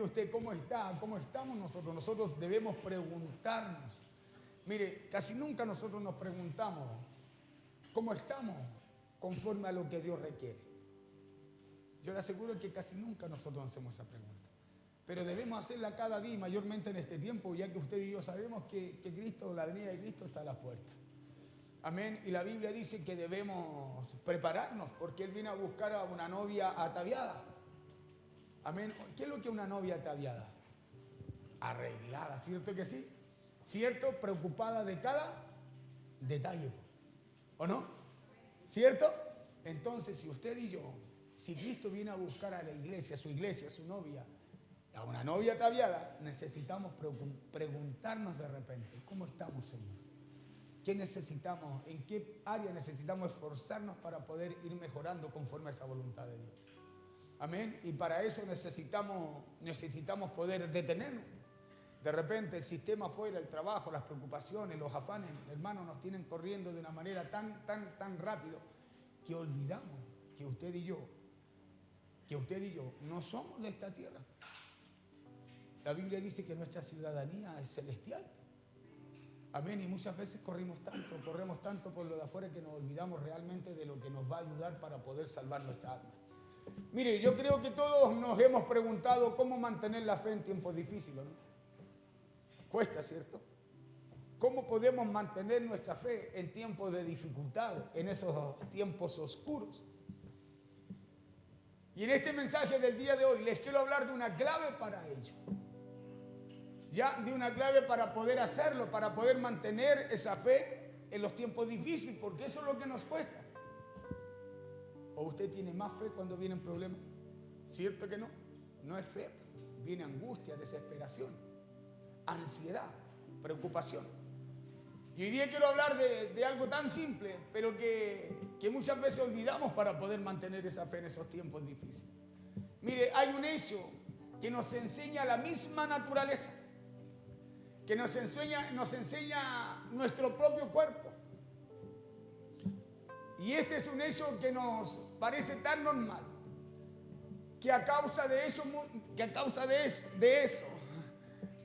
usted cómo está, cómo estamos nosotros. Nosotros debemos preguntarnos. Mire, casi nunca nosotros nos preguntamos cómo estamos conforme a lo que Dios requiere. Yo le aseguro que casi nunca nosotros hacemos esa pregunta. Pero debemos hacerla cada día, mayormente en este tiempo, ya que usted y yo sabemos que Cristo, la venida de Cristo está a la puerta. Amén. Y la Biblia dice que debemos prepararnos porque Él viene a buscar a una novia ataviada. Amén. ¿Qué es lo que es una novia ataviada? Arreglada, ¿cierto que sí? ¿Cierto? Preocupada de cada detalle. ¿O no? ¿Cierto? Entonces, si usted y yo, si Cristo viene a buscar a la iglesia, a su novia, a una novia ataviada, necesitamos preguntarnos de repente, ¿cómo estamos, Señor? ¿Qué necesitamos? ¿En qué área necesitamos esforzarnos para poder ir mejorando conforme a esa voluntad de Dios? Amén. Y para eso necesitamos poder detenernos. De repente el sistema afuera, el trabajo, las preocupaciones, los afanes, hermanos, nos tienen corriendo de una manera tan rápido que olvidamos que usted y yo no somos de esta tierra. La Biblia dice que nuestra ciudadanía es celestial. Amén. Y muchas veces corremos tanto por lo de afuera que nos olvidamos realmente de lo que nos va a ayudar para poder salvar nuestra alma. Mire, yo creo que todos nos hemos preguntado cómo mantener la fe en tiempos difíciles, ¿no? Cuesta, ¿cierto? ¿Cómo podemos mantener nuestra fe en tiempos de dificultad, en esos tiempos oscuros? Y en este mensaje del día de hoy les quiero hablar de una clave para ello. Ya de una clave para poder hacerlo, para poder mantener esa fe en los tiempos difíciles, porque eso es lo que nos cuesta. ¿O usted tiene más fe cuando vienen problemas? ¿Cierto que no? No es fe, viene angustia, desesperación, ansiedad, preocupación. Y hoy día quiero hablar de algo tan simple, pero que muchas veces olvidamos para poder mantener esa fe en esos tiempos difíciles. Mire, hay un hecho que nos enseña la misma naturaleza, que nos enseña nuestro propio cuerpo. Y este es un hecho que nos parece tan normal, que a causa de eso,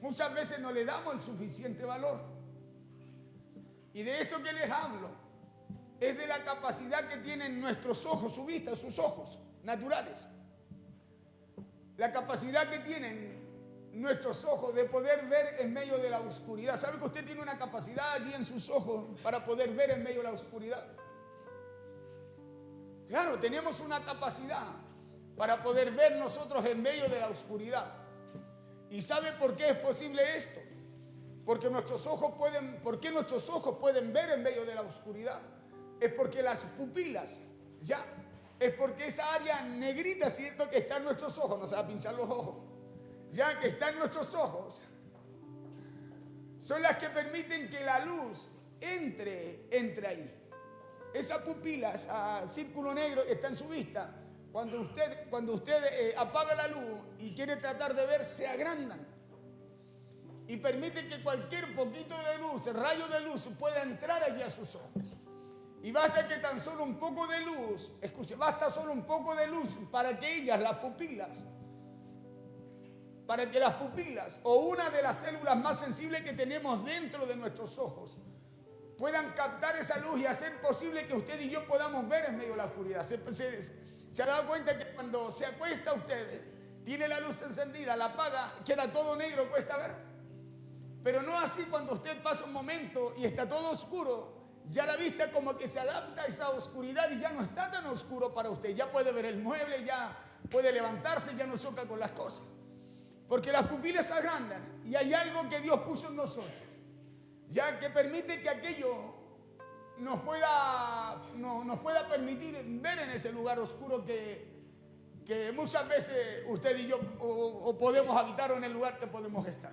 muchas veces no le damos el suficiente valor. Y de esto que les hablo es de la capacidad que tienen nuestros ojos, su vista, sus ojos naturales. La capacidad que tienen nuestros ojos de poder ver en medio de la oscuridad. ¿Sabe que usted tiene una capacidad allí en sus ojos para poder ver en medio de la oscuridad? Claro, tenemos una capacidad para poder ver nosotros en medio de la oscuridad. ¿Y sabe por qué es posible esto? ¿Por qué nuestros ojos pueden ver en medio de la oscuridad? Es porque las pupilas, es porque esa área negrita, ¿cierto? Que está en nuestros ojos, no se va a pinchar los ojos, ya que está en nuestros ojos, son las que permiten que la luz entre ahí. Esa pupila, ese círculo negro que está en su vista, cuando usted apaga la luz y quiere tratar de ver, se agrandan y permite que cualquier poquito de luz, rayo de luz, pueda entrar allí a sus ojos. Y basta que tan solo un poco de luz, basta solo un poco de luz para que las pupilas o una de las células más sensibles que tenemos dentro de nuestros ojos puedan captar esa luz y hacer posible que usted y yo podamos ver en medio de la oscuridad. ¿Se ha dado cuenta que cuando se acuesta usted, tiene la luz encendida, la apaga, queda todo negro, cuesta ver? Pero no así cuando usted pasa un momento y está todo oscuro, ya la vista como que se adapta a esa oscuridad y ya no está tan oscuro para usted. Ya puede ver el mueble, ya puede levantarse, ya no choca con las cosas. Porque las pupilas se agrandan y hay algo que Dios puso en nosotros, ya que permite que aquello nos pueda permitir ver en ese lugar oscuro que muchas veces usted y yo o podemos habitar o en el lugar que podemos estar.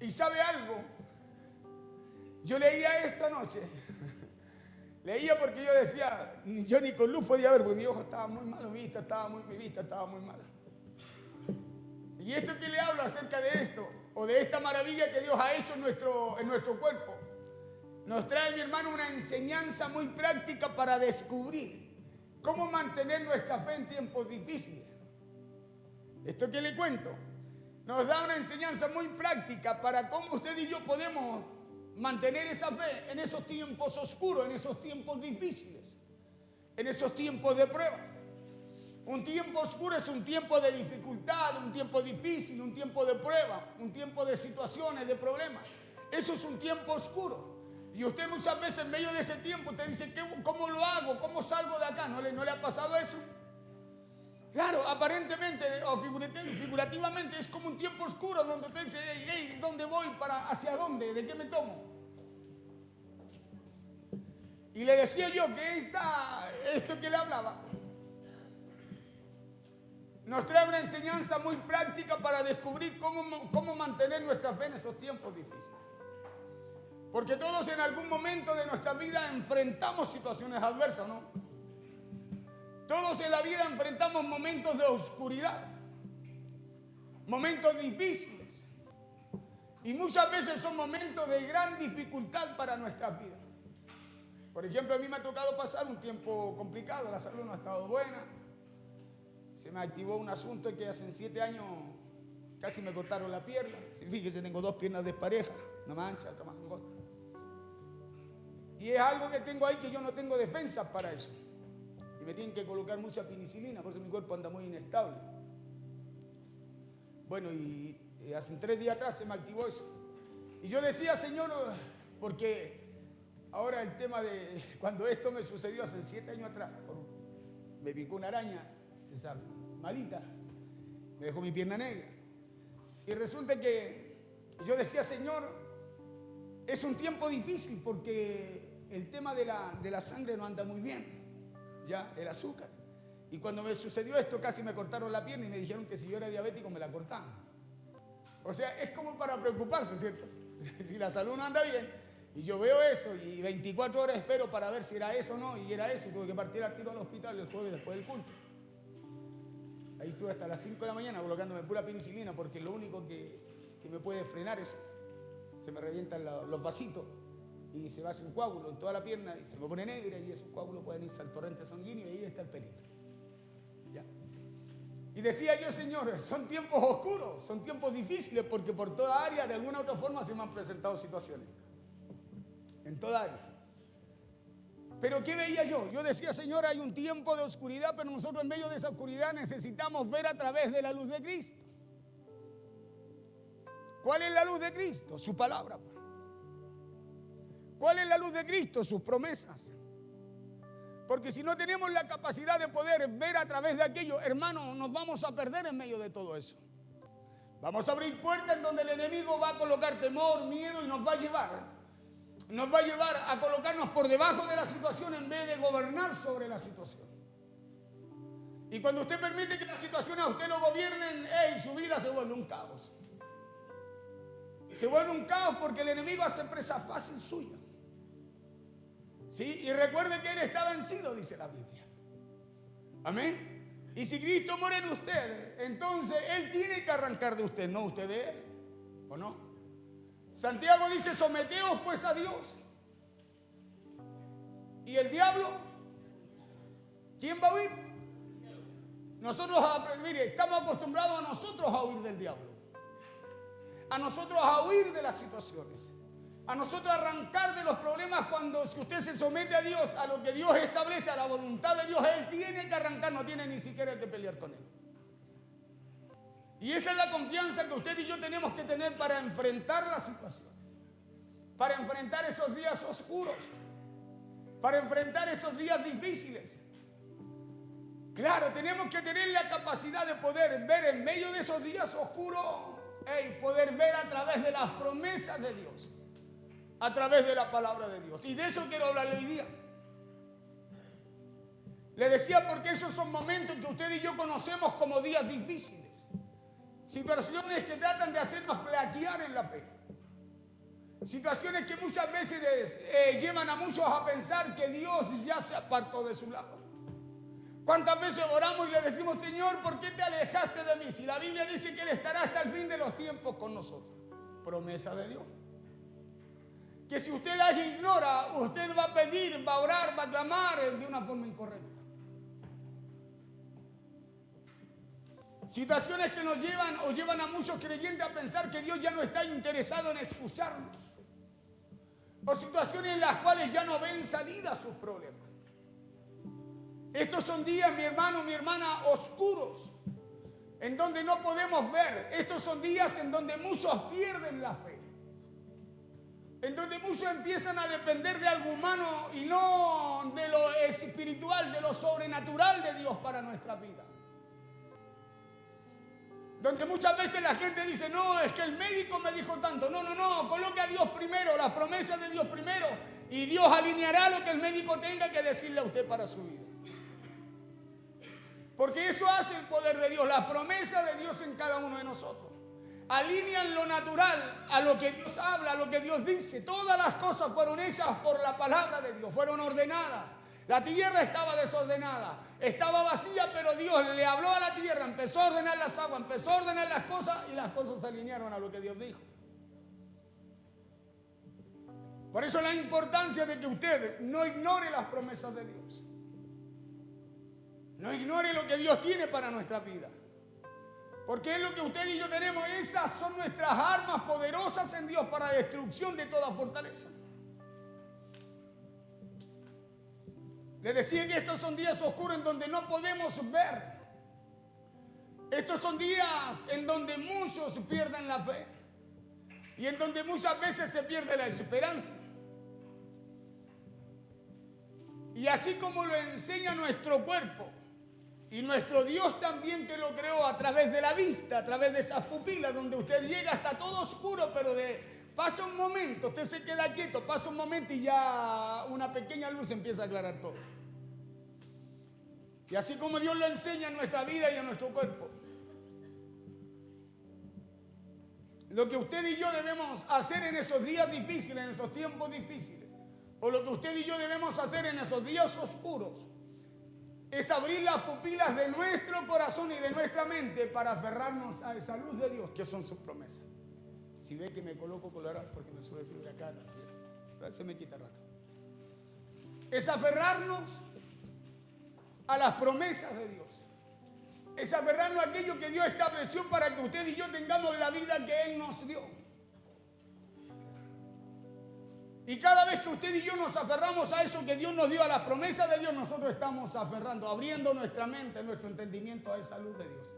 ¿Y sabe algo? Yo leía esta noche, leía porque yo decía, yo ni con luz podía ver porque mi ojo estaba muy malo, mi vista estaba muy mala. Y esto que le hablo acerca de esto, o de esta maravilla que Dios ha hecho en nuestro cuerpo, nos trae, mi hermano, una enseñanza muy práctica para descubrir cómo mantener nuestra fe en tiempos difíciles. Esto que le cuento nos da una enseñanza muy práctica para cómo usted y yo podemos mantener esa fe en esos tiempos oscuros, en esos tiempos difíciles, en esos tiempos de prueba. Un tiempo oscuro es un tiempo de dificultad, un tiempo difícil, un tiempo de prueba, un tiempo de situaciones, de problemas. Eso es un tiempo oscuro. Y usted muchas veces en medio de ese tiempo usted dice, ¿cómo lo hago? ¿Cómo salgo de acá? ¿No le ha pasado eso? Claro, aparentemente o figurativamente es como un tiempo oscuro donde usted dice, hey, ¿dónde voy? ¿Hacia dónde? ¿De qué me tomo? Y le decía yo que esto que le hablaba nos trae una enseñanza muy práctica para descubrir cómo mantener nuestra fe en esos tiempos difíciles. Porque todos en algún momento de nuestra vida enfrentamos situaciones adversas, ¿no? Todos en la vida enfrentamos momentos de oscuridad, momentos difíciles. Y muchas veces son momentos de gran dificultad para nuestras vidas. Por ejemplo, a mí me ha tocado pasar un tiempo complicado, la salud no ha estado buena. Se me activó un asunto que hace 7 años casi me cortaron la pierna. Fíjese, tengo 2 piernas desparejas, una mancha, otra más angosta. Y es algo que tengo ahí que yo no tengo defensa para eso. Y me tienen que colocar mucha penicilina, por eso mi cuerpo anda muy inestable. Bueno, y hace 3 días atrás se me activó eso. Y yo decía, Señor, porque ahora el tema de cuando esto me sucedió hace 7 años atrás, me picó una araña, esa malita, me dejó mi pierna negra. Y resulta que yo decía, Señor, es un tiempo difícil porque el tema de la sangre no anda muy bien, ya, el azúcar. Y cuando me sucedió esto casi me cortaron la pierna y me dijeron que si yo era diabético me la cortaban. O sea, es como para preocuparse, ¿cierto? Si la salud no anda bien y yo veo eso y 24 horas espero para ver si era eso o no, y era eso, y tuve que partir al tiro al hospital el jueves después del culto. Ahí estuve hasta las 5 de la mañana colocándome pura penicilina porque lo único que me puede frenar es, se me revientan los vasitos y se va sin coágulo en toda la pierna y se me pone negra y esos coágulos pueden irse al torrente sanguíneo y ahí está el peligro. ¿Ya? Y decía yo, Señor, son tiempos oscuros, son tiempos difíciles porque por toda área de alguna u otra forma se me han presentado situaciones. En toda área. Pero ¿qué veía yo? Yo decía, Señor, hay un tiempo de oscuridad, pero nosotros en medio de esa oscuridad necesitamos ver a través de la luz de Cristo. ¿Cuál es la luz de Cristo? Su palabra. ¿Cuál es la luz de Cristo? Sus promesas. Porque si no tenemos la capacidad de poder ver a través de aquello, hermano, nos vamos a perder en medio de todo eso. Vamos a abrir puertas en donde el enemigo va a colocar temor, miedo y nos va a llevar a colocarnos por debajo de la situación en vez de gobernar sobre la situación. Y cuando usted permite que las situaciones a usted lo gobiernen, su vida se vuelve un caos. Se vuelve un caos porque el enemigo hace presa fácil suya. ¿Sí? Y recuerde que Él está vencido, dice la Biblia. Amén. Y si Cristo muere en usted, entonces Él tiene que arrancar de usted, no usted de Él. ¿O no? Santiago dice, someteos pues a Dios. ¿Y el diablo? ¿Quién va a huir? Nosotros, mire, estamos acostumbrados a nosotros a huir del diablo. A nosotros a huir de las situaciones. A nosotros arrancar de los problemas cuando si usted se somete a Dios, a lo que Dios establece, a la voluntad de Dios, Él tiene que arrancar, no tiene ni siquiera que pelear con Él. Y esa es la confianza que usted y yo tenemos que tener para enfrentar las situaciones, para enfrentar esos días oscuros, para enfrentar esos días difíciles. Claro, tenemos que tener la capacidad de poder ver en medio de esos días oscuros, poder ver a través de las promesas de Dios, a través de la palabra de Dios. Y de eso quiero hablarle hoy día. Le decía porque esos son momentos que usted y yo conocemos como días difíciles. Situaciones que tratan de hacernos flaquear en la fe. Situaciones que muchas veces llevan a muchos a pensar que Dios ya se apartó de su lado. ¿Cuántas veces oramos y le decimos, Señor, ¿por qué te alejaste de mí? Si la Biblia dice que Él estará hasta el fin de los tiempos con nosotros. Promesa de Dios. Que si usted las ignora, usted va a pedir, va a orar, va a clamar de una forma incorrecta. Situaciones que nos llevan o llevan a muchos creyentes a pensar que Dios ya no está interesado en escucharnos. O situaciones en las cuales ya no ven salida a sus problemas. Estos son días, mi hermano, mi hermana, oscuros, en donde no podemos ver. Estos son días en donde muchos pierden la fe. En donde muchos empiezan a depender de algo humano y no de lo espiritual, de lo sobrenatural de Dios para nuestra vida. Donde muchas veces la gente dice, no, es que el médico me dijo tanto. No, coloque a Dios primero, las promesas de Dios primero, y Dios alineará lo que el médico tenga que decirle a usted para su vida. Porque eso hace el poder de Dios, las promesas de Dios en cada uno de nosotros. Alinean lo natural a lo que Dios habla, a lo que Dios dice. Todas las cosas fueron hechas por la palabra de Dios, fueron ordenadas. La tierra estaba desordenada, estaba vacía, pero Dios le habló a la tierra, empezó a ordenar las aguas, empezó a ordenar las cosas y las cosas se alinearon a lo que Dios dijo. Por eso la importancia de que usted no ignore las promesas de Dios. No ignore lo que Dios tiene para nuestra vida. Porque es lo que usted y yo tenemos. Esas son nuestras armas poderosas en Dios para destrucción de toda fortaleza. Les decía que estos son días oscuros en donde no podemos ver. Estos son días en donde muchos pierden la fe. Y en donde muchas veces se pierde la esperanza. Y así como lo enseña nuestro cuerpo, y nuestro Dios también que lo creó a través de la vista, a través de esas pupilas, donde usted llega hasta todo oscuro, pero pasa un momento, usted se queda quieto, pasa un momento y ya una pequeña luz empieza a aclarar todo. Y así como Dios lo enseña en nuestra vida y en nuestro cuerpo, lo que usted y yo debemos hacer en esos días difíciles, en esos tiempos difíciles, o lo que usted y yo debemos hacer en esos días oscuros, es abrir las pupilas de nuestro corazón y de nuestra mente para aferrarnos a esa luz de Dios que son sus promesas. Si ve que me coloco colorado porque me sube fibra acá, se me quita rato. Es aferrarnos a las promesas de Dios. Es aferrarnos a aquello que Dios estableció para que usted y yo tengamos la vida que Él nos dio. Y cada vez que usted y yo nos aferramos a eso que Dios nos dio, a las promesas de Dios, nosotros estamos aferrando, abriendo nuestra mente, nuestro entendimiento a esa luz de Dios.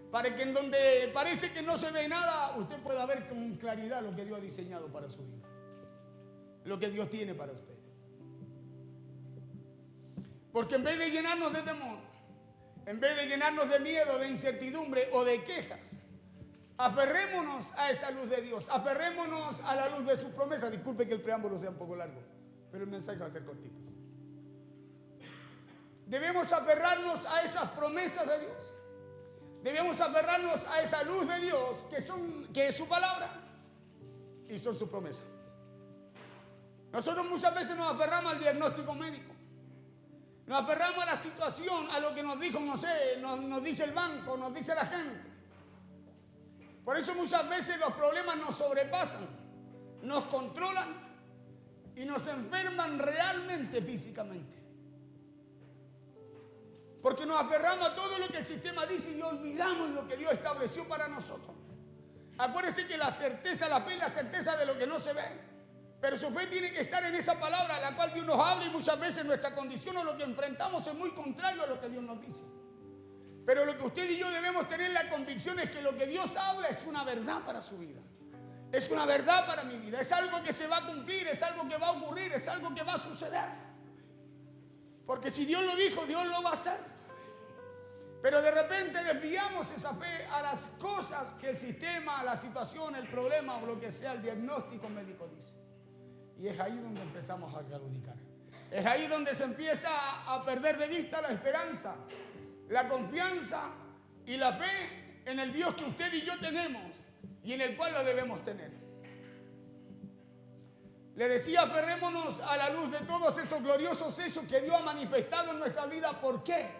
Para que en donde parece que no se ve nada, usted pueda ver con claridad lo que Dios ha diseñado para su vida. Lo que Dios tiene para usted. Porque en vez de llenarnos de temor, en vez de llenarnos de miedo, de incertidumbre o de quejas, aferrémonos a esa luz de Dios, aferrémonos a la luz de sus promesas. Disculpe que el preámbulo sea un poco largo, pero el mensaje va a ser cortito. Debemos aferrarnos a esas promesas de Dios. Debemos aferrarnos a esa luz de Dios que es su palabra y son sus promesas. Nosotros muchas veces nos aferramos al diagnóstico médico. Nos aferramos a la situación, a lo que nos dijo, no sé, nos dice el banco, nos dice la gente. Por eso muchas veces los problemas nos sobrepasan, nos controlan y nos enferman realmente físicamente. Porque nos aferramos a todo lo que el sistema dice y olvidamos lo que Dios estableció para nosotros. Acuérdese que la certeza, la fe es la certeza de lo que no se ve. Pero su fe tiene que estar en esa palabra a la cual Dios nos habla, y muchas veces nuestra condición o lo que enfrentamos es muy contrario a lo que Dios nos dice. Pero lo que usted y yo debemos tener la convicción es que lo que Dios habla es una verdad para su vida. Es una verdad para mi vida. Es algo que se va a cumplir, es algo que va a ocurrir, es algo que va a suceder. Porque si Dios lo dijo, Dios lo va a hacer. Pero de repente desviamos esa fe a las cosas que el sistema, la situación, el problema o lo que sea, el diagnóstico médico dice. Y es ahí donde empezamos a claudicar. Es ahí donde se empieza a perder de vista la esperanza, la confianza y la fe en el Dios que usted y yo tenemos y en el cual lo debemos tener. Le decía, aferrémonos a la luz de todos esos gloriosos hechos que Dios ha manifestado en nuestra vida. ¿Por qué?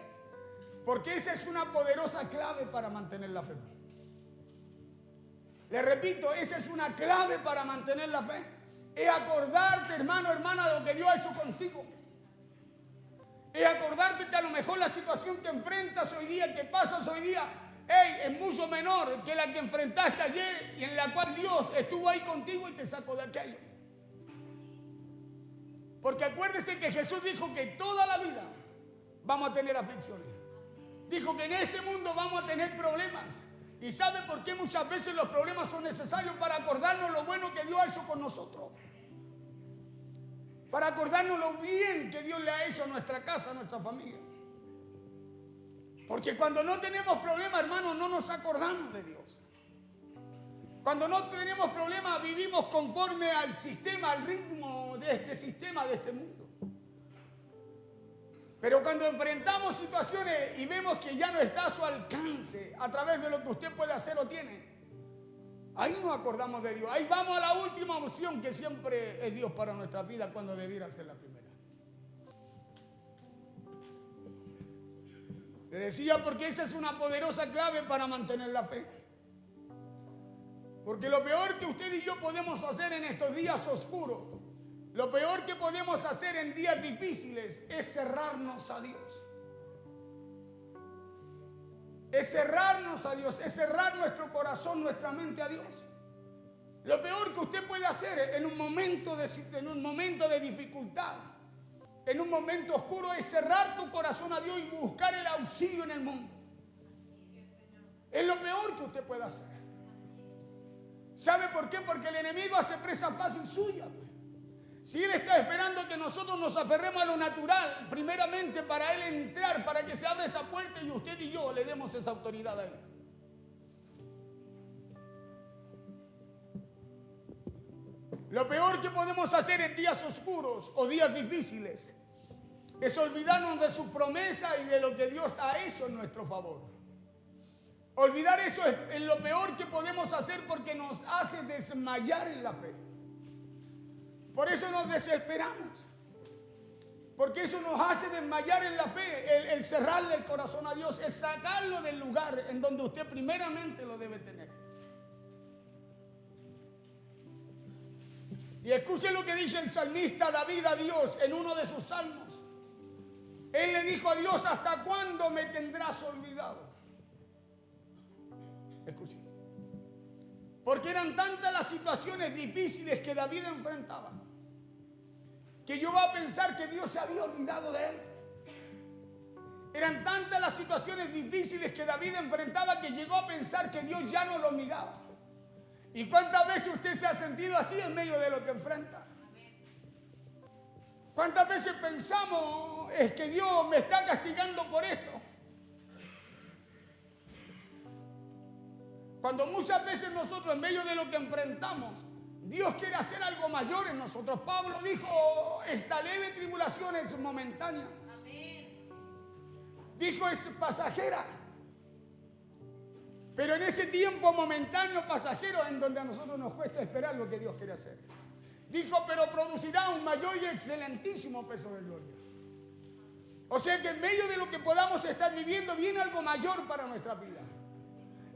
Porque esa es una poderosa clave para mantener la fe. Le repito, esa es una clave para mantener la fe. Es acordarte, hermano, hermana, de lo que Dios ha hecho contigo. Es acordarte que a lo mejor la situación que enfrentas hoy día, que pasas hoy día, es mucho menor que la que enfrentaste ayer y en la cual Dios estuvo ahí contigo y te sacó de aquello. Porque acuérdese que Jesús dijo que toda la vida vamos a tener aflicciones. Dijo que en este mundo vamos a tener problemas. ¿Y sabe por qué muchas veces los problemas son necesarios? Para acordarnos lo bueno que Dios ha hecho con nosotros. Para acordarnos lo bien que Dios le ha hecho a nuestra casa, a nuestra familia. Porque cuando no tenemos problemas, hermanos, no nos acordamos de Dios. Cuando no tenemos problemas, vivimos conforme al sistema, al ritmo de este sistema, de este mundo. Pero cuando enfrentamos situaciones y vemos que ya no está a su alcance a través de lo que usted puede hacer o tiene, ahí nos acordamos de Dios. Ahí vamos a la última opción, que siempre es Dios para nuestra vida, cuando debiera ser la primera. Le decía porque esa es una poderosa clave para mantener la fe. Porque lo peor que usted y yo podemos hacer en estos días oscuros, lo peor que podemos hacer en días difíciles es cerrarnos a Dios. Es cerrarnos a Dios, es cerrar nuestro corazón, nuestra mente a Dios. Lo peor que usted puede hacer en un momento de dificultad, en un momento oscuro, es cerrar tu corazón a Dios y buscar el auxilio en el mundo. Es lo peor que usted puede hacer. ¿Sabe por qué? Porque el enemigo hace presa fácil suya. Si él está esperando que nosotros nos aferremos a lo natural, primeramente para él entrar, para que se abra esa puerta y usted y yo le demos esa autoridad a él. Lo peor que podemos hacer en días oscuros o días difíciles es olvidarnos de su promesa y de lo que Dios ha hecho en nuestro favor. Olvidar eso es lo peor que podemos hacer, porque nos hace desmayar en la fe. Por eso nos desesperamos. Porque eso nos hace desmayar en la fe. El cerrarle el corazón a Dios es sacarlo del lugar en donde usted primeramente lo debe tener. Y escuchen lo que dice el salmista David a Dios en uno de sus salmos. Él le dijo a Dios: ¿hasta cuándo me tendrás olvidado? Escuchen. Porque eran tantas las situaciones difíciles que David enfrentaba, que llegó a pensar que Dios se había olvidado de él. Eran tantas las situaciones difíciles que David enfrentaba, que llegó a pensar que Dios ya no lo miraba. ¿Y cuántas veces usted se ha sentido así en medio de lo que enfrenta? ¿Cuántas veces pensamos es que Dios me está castigando por esto? Cuando muchas veces nosotros en medio de lo que enfrentamos, Dios quiere hacer algo mayor en nosotros. Pablo dijo: esta leve tribulación es momentánea. Amén. Dijo: es pasajera. Pero en ese tiempo momentáneo, pasajero, en donde a nosotros nos cuesta esperar lo que Dios quiere hacer. Dijo: pero producirá un mayor y excelentísimo peso de gloria. O sea que en medio de lo que podamos estar viviendo, viene algo mayor para nuestra vida.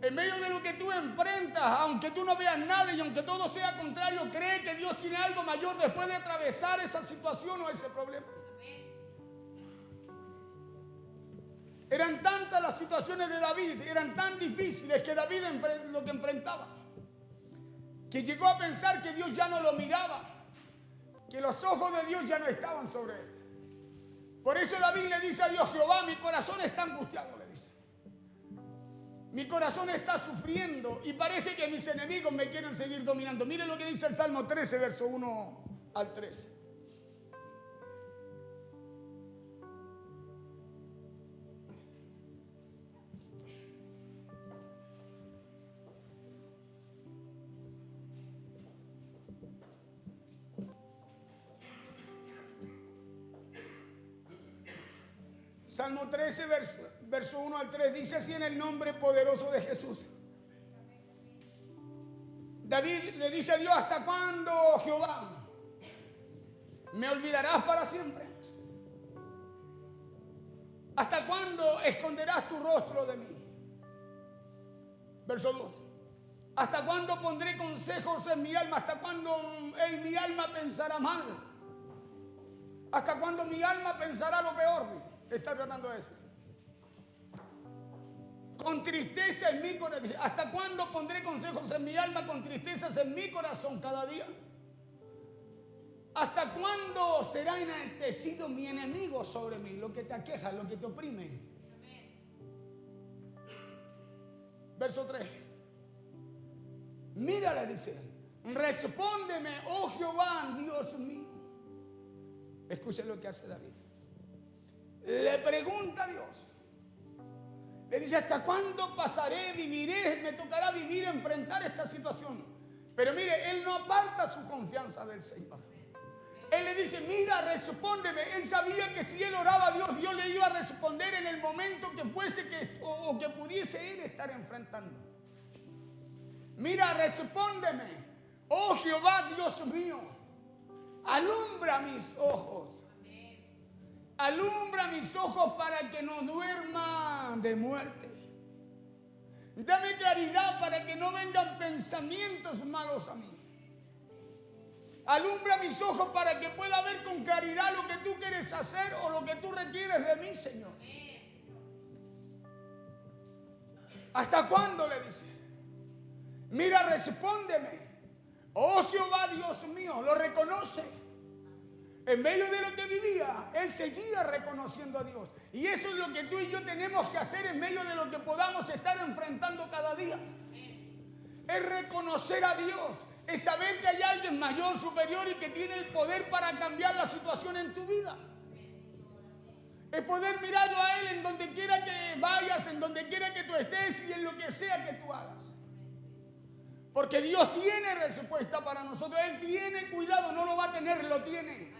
En medio de lo que tú enfrentas, aunque tú no veas nada y aunque todo sea contrario, cree que Dios tiene algo mayor después de atravesar esa situación o ese problema. Eran tantas las situaciones de David, eran tan difíciles que David lo que enfrentaba, que llegó a pensar que Dios ya no lo miraba, que los ojos de Dios ya no estaban sobre él. Por eso David le dice a Dios: Jehová, mi corazón está angustiado, le dice. Mi corazón está sufriendo y parece que mis enemigos me quieren seguir dominando. Miren lo que dice el Salmo 13, verso 1 al 13. Salmo 13, verso 1 al 3, dice así en el nombre poderoso de Jesús. David le dice a Dios: ¿hasta cuándo, Jehová, me olvidarás para siempre? ¿Hasta cuándo esconderás tu rostro de mí? Verso 2. ¿Hasta cuándo pondré consejos en mi alma? ¿Hasta cuándo mi alma pensará mal? ¿Hasta cuándo mi alma pensará lo peor? Está tratando de decir. con tristeza en mi corazón. ¿Hasta cuándo pondré consejos en mi alma con tristezas en mi corazón cada día? ¿Hasta cuándo será enaltecido mi enemigo sobre mí? Lo que te aqueja, lo que te oprime. Verso 3. Mírale, dice. Respóndeme, oh Jehová, Dios mío. Escuche lo que hace David. Le pregunta a Dios. Le dice, ¿hasta cuándo pasaré, viviré? Me tocará vivir, enfrentar esta situación. Pero mire, él no aparta su confianza del Señor. Él le dice, mira, respóndeme. Él sabía que si él oraba a Dios, Dios le iba a responder en el momento que fuese o que pudiese él estar enfrentando. Mira, respóndeme, oh Jehová, Dios mío. Alumbra mis ojos. Alumbra mis ojos para que no duerma de muerte. Dame claridad para que no vengan pensamientos malos a mí. Alumbra mis ojos para que pueda ver con claridad lo que tú quieres hacer o lo que tú requieres de mí, Señor. ¿Hasta cuándo? Le dice. Mira, respóndeme. Oh Jehová, Dios mío, lo reconoce. En medio de lo que vivía, él seguía reconociendo a Dios. Y eso es lo que tú y yo tenemos que hacer en medio de lo que podamos estar enfrentando cada día. Es reconocer a Dios, es saber que hay alguien mayor, superior y que tiene el poder para cambiar la situación en tu vida. Es poder mirarlo a Él en donde quiera que vayas, en donde quiera que tú estés y en lo que sea que tú hagas. Porque Dios tiene respuesta para nosotros. Él tiene cuidado, no lo va a tener, lo tiene.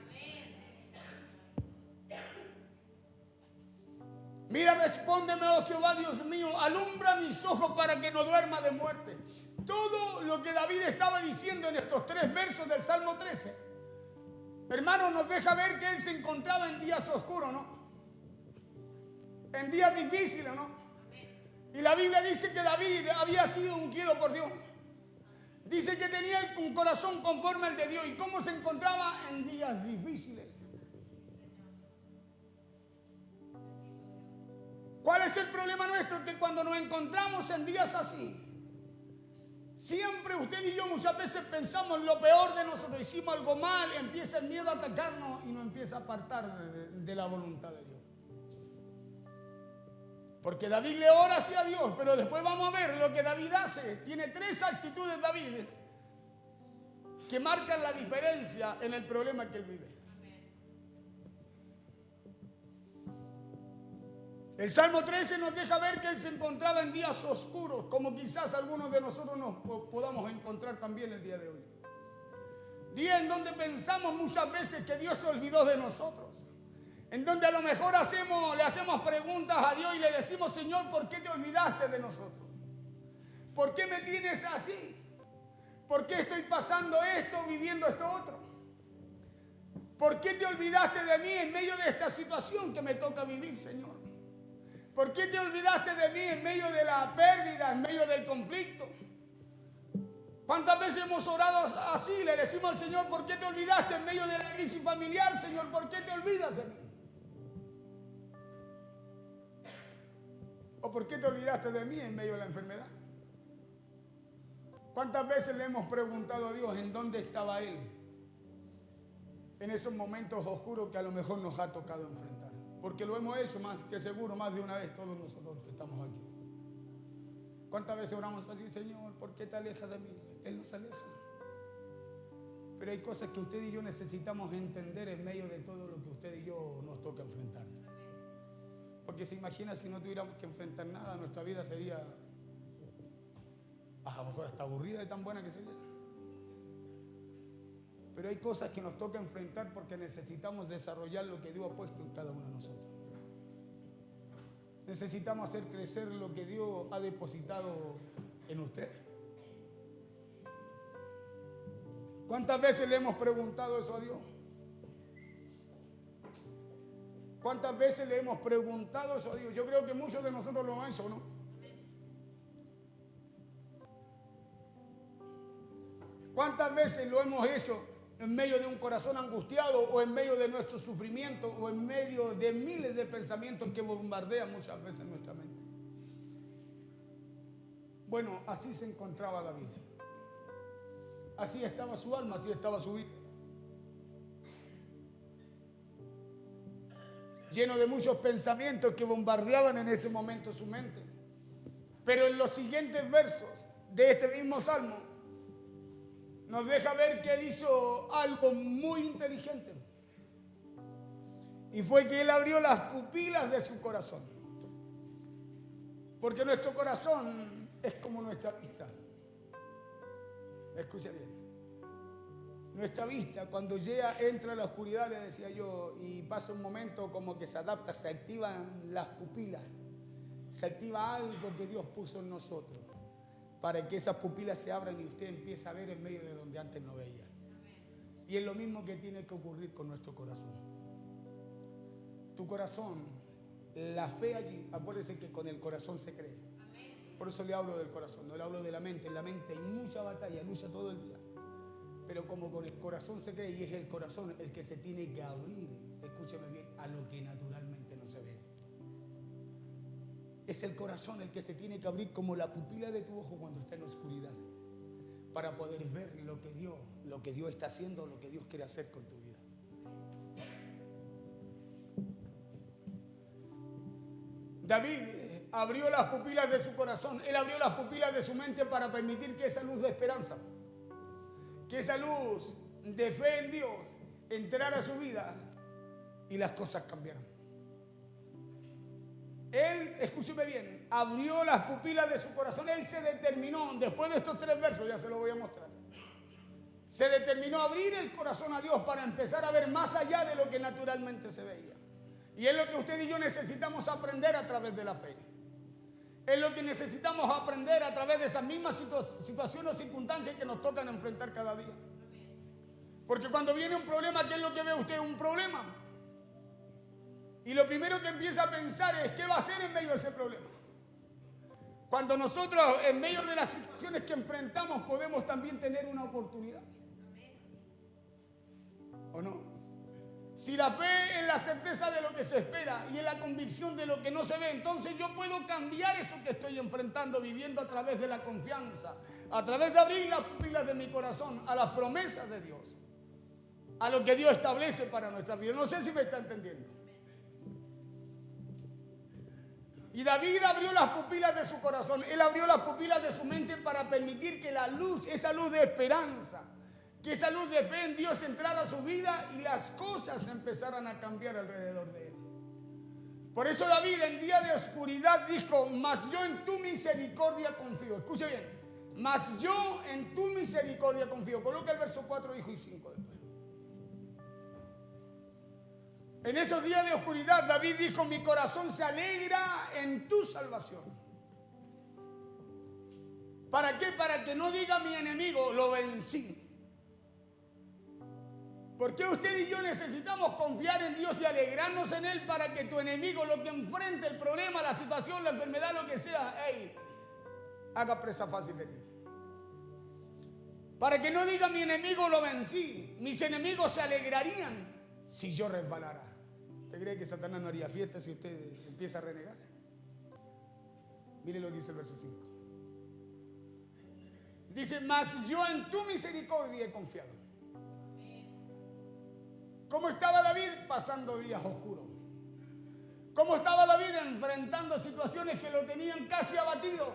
Mira, respóndeme, oh Jehová, Dios mío, alumbra mis ojos para que no duerma de muerte. Todo lo que David estaba diciendo en estos 3 versos del Salmo 13, hermano, nos deja ver que él se encontraba en días oscuros, ¿no? En días difíciles, ¿no? Y la Biblia dice que David había sido ungido por Dios. Dice que tenía un corazón conforme al de Dios. ¿Y cómo se encontraba? En días difíciles. ¿Cuál es el problema nuestro? Que cuando nos encontramos en días así, siempre usted y yo muchas veces pensamos lo peor de nosotros. Hicimos algo mal, empieza el miedo a atacarnos y nos empieza a apartar de la voluntad de Dios. Porque David le ora hacia Dios, pero después vamos a ver lo que David hace. Tiene 3 actitudes David que marcan la diferencia en el problema que él vive. El Salmo 13 nos deja ver que él se encontraba en días oscuros, como quizás algunos de nosotros nos podamos encontrar también el día de hoy. Día en donde pensamos muchas veces que Dios se olvidó de nosotros. En donde a lo mejor le hacemos preguntas a Dios y le decimos, Señor, ¿por qué te olvidaste de nosotros? ¿Por qué me tienes así? ¿Por qué estoy pasando esto, viviendo esto otro? ¿Por qué te olvidaste de mí en medio de esta situación que me toca vivir, Señor? ¿Por qué te olvidaste de mí en medio de la pérdida, en medio del conflicto? ¿Cuántas veces hemos orado así? Le decimos al Señor, ¿por qué te olvidaste en medio de la crisis familiar, Señor? ¿Por qué te olvidas de mí? ¿O por qué te olvidaste de mí en medio de la enfermedad? ¿Cuántas veces le hemos preguntado a Dios en dónde estaba Él en esos momentos oscuros que a lo mejor nos ha tocado enfrentar? Porque lo hemos hecho más que seguro, más de una vez todos nosotros que estamos aquí. ¿Cuántas veces oramos así, Señor, por qué te alejas de mí? Él nos aleja. Pero hay cosas que usted y yo necesitamos entender en medio de todo lo que usted y yo nos toca enfrentar. Porque se imagina si no tuviéramos que enfrentar nada, nuestra vida sería a lo mejor hasta aburrida de tan buena que sería. Pero hay cosas que nos toca enfrentar porque necesitamos desarrollar lo que Dios ha puesto en cada uno de nosotros. Necesitamos hacer crecer lo que Dios ha depositado en usted. ¿Cuántas veces le hemos preguntado eso a Dios? ¿Cuántas veces le hemos preguntado eso a Dios? Yo creo que muchos de nosotros lo hemos hecho, ¿no? ¿Cuántas veces lo hemos hecho en medio de un corazón angustiado o en medio de nuestro sufrimiento o en medio de miles de pensamientos que bombardean muchas veces nuestra mente? Bueno, así se encontraba David. Así estaba su alma, así estaba su vida. Lleno de muchos pensamientos que bombardeaban en ese momento su mente. Pero en los siguientes versos de este mismo salmo nos deja ver que él hizo algo muy inteligente. Y fue que él abrió las pupilas de su corazón. Porque nuestro corazón es como nuestra vista. Escucha bien. Nuestra vista, cuando entra a la oscuridad, le decía yo, y pasa un momento como que se adapta, se activan las pupilas. Se activa algo que Dios puso en nosotros para que esas pupilas se abran y usted empiece a ver en medio de donde antes no veía. Y es lo mismo que tiene que ocurrir con nuestro corazón. Tu corazón, la fe allí, acuérdese que con el corazón se cree. Por eso le hablo del corazón, no le hablo de la mente. En la mente hay mucha batalla, lucha todo el día. Pero como con el corazón se cree, y es el corazón el que se tiene que abrir, escúcheme bien, a lo que naturalmente no se ve. Es el corazón el que se tiene que abrir como la pupila de tu ojo cuando está en oscuridad, para poder ver lo que Dios está haciendo, lo que Dios quiere hacer con tu vida. David abrió las pupilas de su corazón, él abrió las pupilas de su mente para permitir que esa luz de esperanza, que esa luz de fe en Dios entrara a su vida y las cosas cambiaran. Él, escúcheme bien, abrió las pupilas de su corazón, él se determinó, después de estos 3 versos, ya se lo voy a mostrar, se determinó a abrir el corazón a Dios para empezar a ver más allá de lo que naturalmente se veía. Y es lo que usted y yo necesitamos aprender a través de la fe. Es lo que necesitamos aprender a través de esas mismas situaciones o circunstancias que nos tocan enfrentar cada día. Porque cuando viene un problema, ¿qué es lo que ve usted? Un problema. Y lo primero que empieza a pensar es ¿qué va a hacer en medio de ese problema? Cuando nosotros en medio de las situaciones que enfrentamos podemos también tener una oportunidad. ¿O no? Si la fe es la certeza de lo que se espera y es la convicción de lo que no se ve, entonces yo puedo cambiar eso que estoy enfrentando viviendo a través de la confianza, a través de abrir las pupilas de mi corazón a las promesas de Dios, a lo que Dios establece para nuestra vida. No sé si me está entendiendo. Y David abrió las pupilas de su corazón, él abrió las pupilas de su mente para permitir que la luz, esa luz de esperanza, que esa luz de fe en Dios entrara a su vida y las cosas empezaran a cambiar alrededor de él. Por eso David en día de oscuridad dijo, mas yo en tu misericordia confío. Escuche bien, mas yo en tu misericordia confío. Coloca el verso 4, hijo, y 5 después. En esos días de oscuridad David dijo, mi corazón se alegra en tu salvación. ¿Para qué? Para que no diga mi enemigo, lo vencí. ¿Por qué usted y yo necesitamos confiar en Dios y alegrarnos en Él para que tu enemigo, lo que enfrente, el problema, la situación, la enfermedad, lo que sea, haga presa fácil de ti? Para que no diga mi enemigo lo vencí, mis enemigos se alegrarían si yo resbalara. ¿Usted cree que Satanás no haría fiesta si usted empieza a renegar? Mire lo que dice el verso 5. Dice, mas yo en tu misericordia he confiado. ¿Cómo estaba David? Pasando días oscuros. ¿Cómo estaba David? Enfrentando situaciones que lo tenían casi abatido.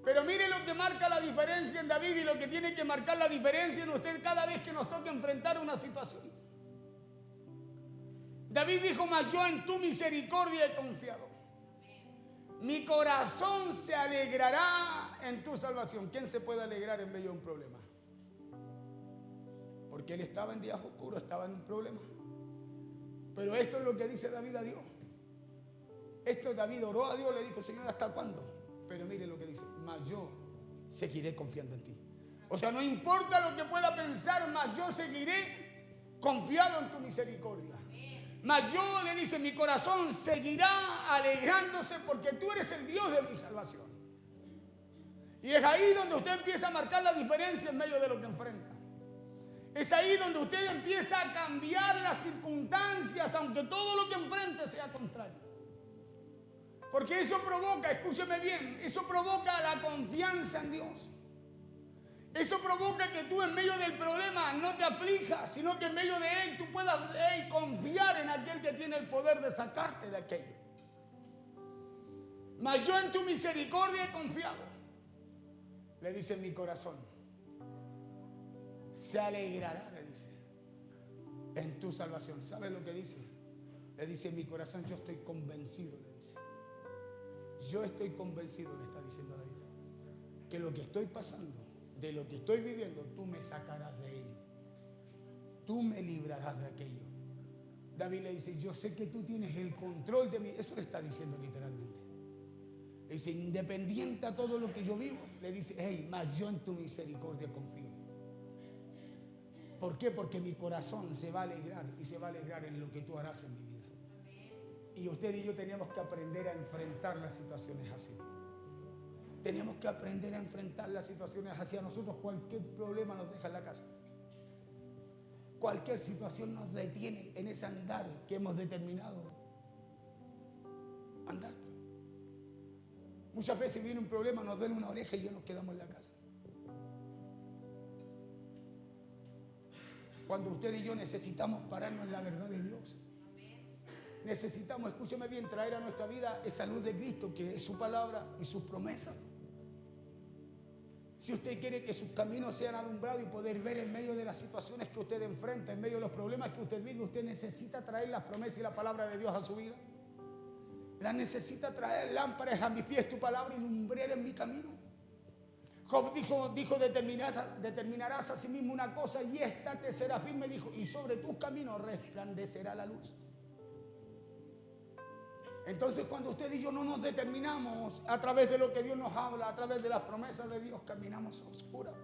Pero mire lo que marca la diferencia en David y lo que tiene que marcar la diferencia en usted cada vez que nos toque enfrentar una situación. David dijo, mas yo en tu misericordia he confiado. Mi corazón se alegrará en tu salvación. ¿Quién se puede alegrar en medio de un problema? Porque él estaba en días oscuros, estaba en un problema. Pero esto es lo que dice David a Dios. Esto David oró a Dios, le dijo, Señor, ¿hasta cuándo? Pero mire lo que dice, mas yo seguiré confiando en ti. O sea, no importa lo que pueda pensar, mas yo seguiré confiado en tu misericordia. Mas yo, le dice, mi corazón seguirá alegrándose porque tú eres el Dios de mi salvación. Y es ahí donde usted empieza a marcar la diferencia en medio de lo que enfrenta. Es ahí donde usted empieza a cambiar las circunstancias, aunque todo lo que enfrente sea contrario. Porque eso provoca, escúcheme bien, eso provoca la confianza en Dios. Eso provoca que tú en medio del problema no te aflijas, sino que en medio de él tú puedas confiar en aquel que tiene el poder de sacarte de aquello. Mas yo en tu misericordia he confiado. Le dice mi corazón. Se alegrará, le dice, en tu salvación. ¿Sabe lo que dice? Le dice mi corazón, yo estoy convencido, le dice. Yo estoy convencido, le está diciendo David, que lo que estoy pasando, de lo que estoy viviendo, tú me sacarás de ello. Tú me librarás de aquello. David le dice, yo sé que tú tienes el control de mí. Eso le está diciendo literalmente. Le dice, independiente a todo lo que yo vivo, le dice, hey, mas yo en tu misericordia confío. ¿Por qué? Porque mi corazón se va a alegrar y se va a alegrar en lo que tú harás en mi vida. Y usted y yo teníamos que aprender a enfrentar las situaciones así. Teníamos que aprender a enfrentar las situaciones así. A nosotros cualquier problema nos deja en la casa. Cualquier situación nos detiene en ese andar que hemos determinado. Andar. Muchas veces viene un problema, nos duele una oreja y ya nos quedamos en la casa. Cuando usted y yo necesitamos pararnos en la verdad de Dios. Necesitamos, escúcheme bien, traer a nuestra vida esa luz de Cristo, que es su palabra y sus promesas. Si usted quiere que sus caminos sean alumbrados y poder ver en medio de las situaciones que usted enfrenta, en medio de los problemas que usted vive, usted necesita traer las promesas y la palabra de Dios a su vida. La necesita traer. Lámparas a mis pies tu palabra y lumbrera en mi camino. Job dijo determinarás a sí mismo una cosa y esta te será firme, dijo, y sobre tus caminos resplandecerá la luz. Entonces cuando usted y yo no nos determinamos a través de lo que Dios nos habla, a través de las promesas de Dios, caminamos a oscuras.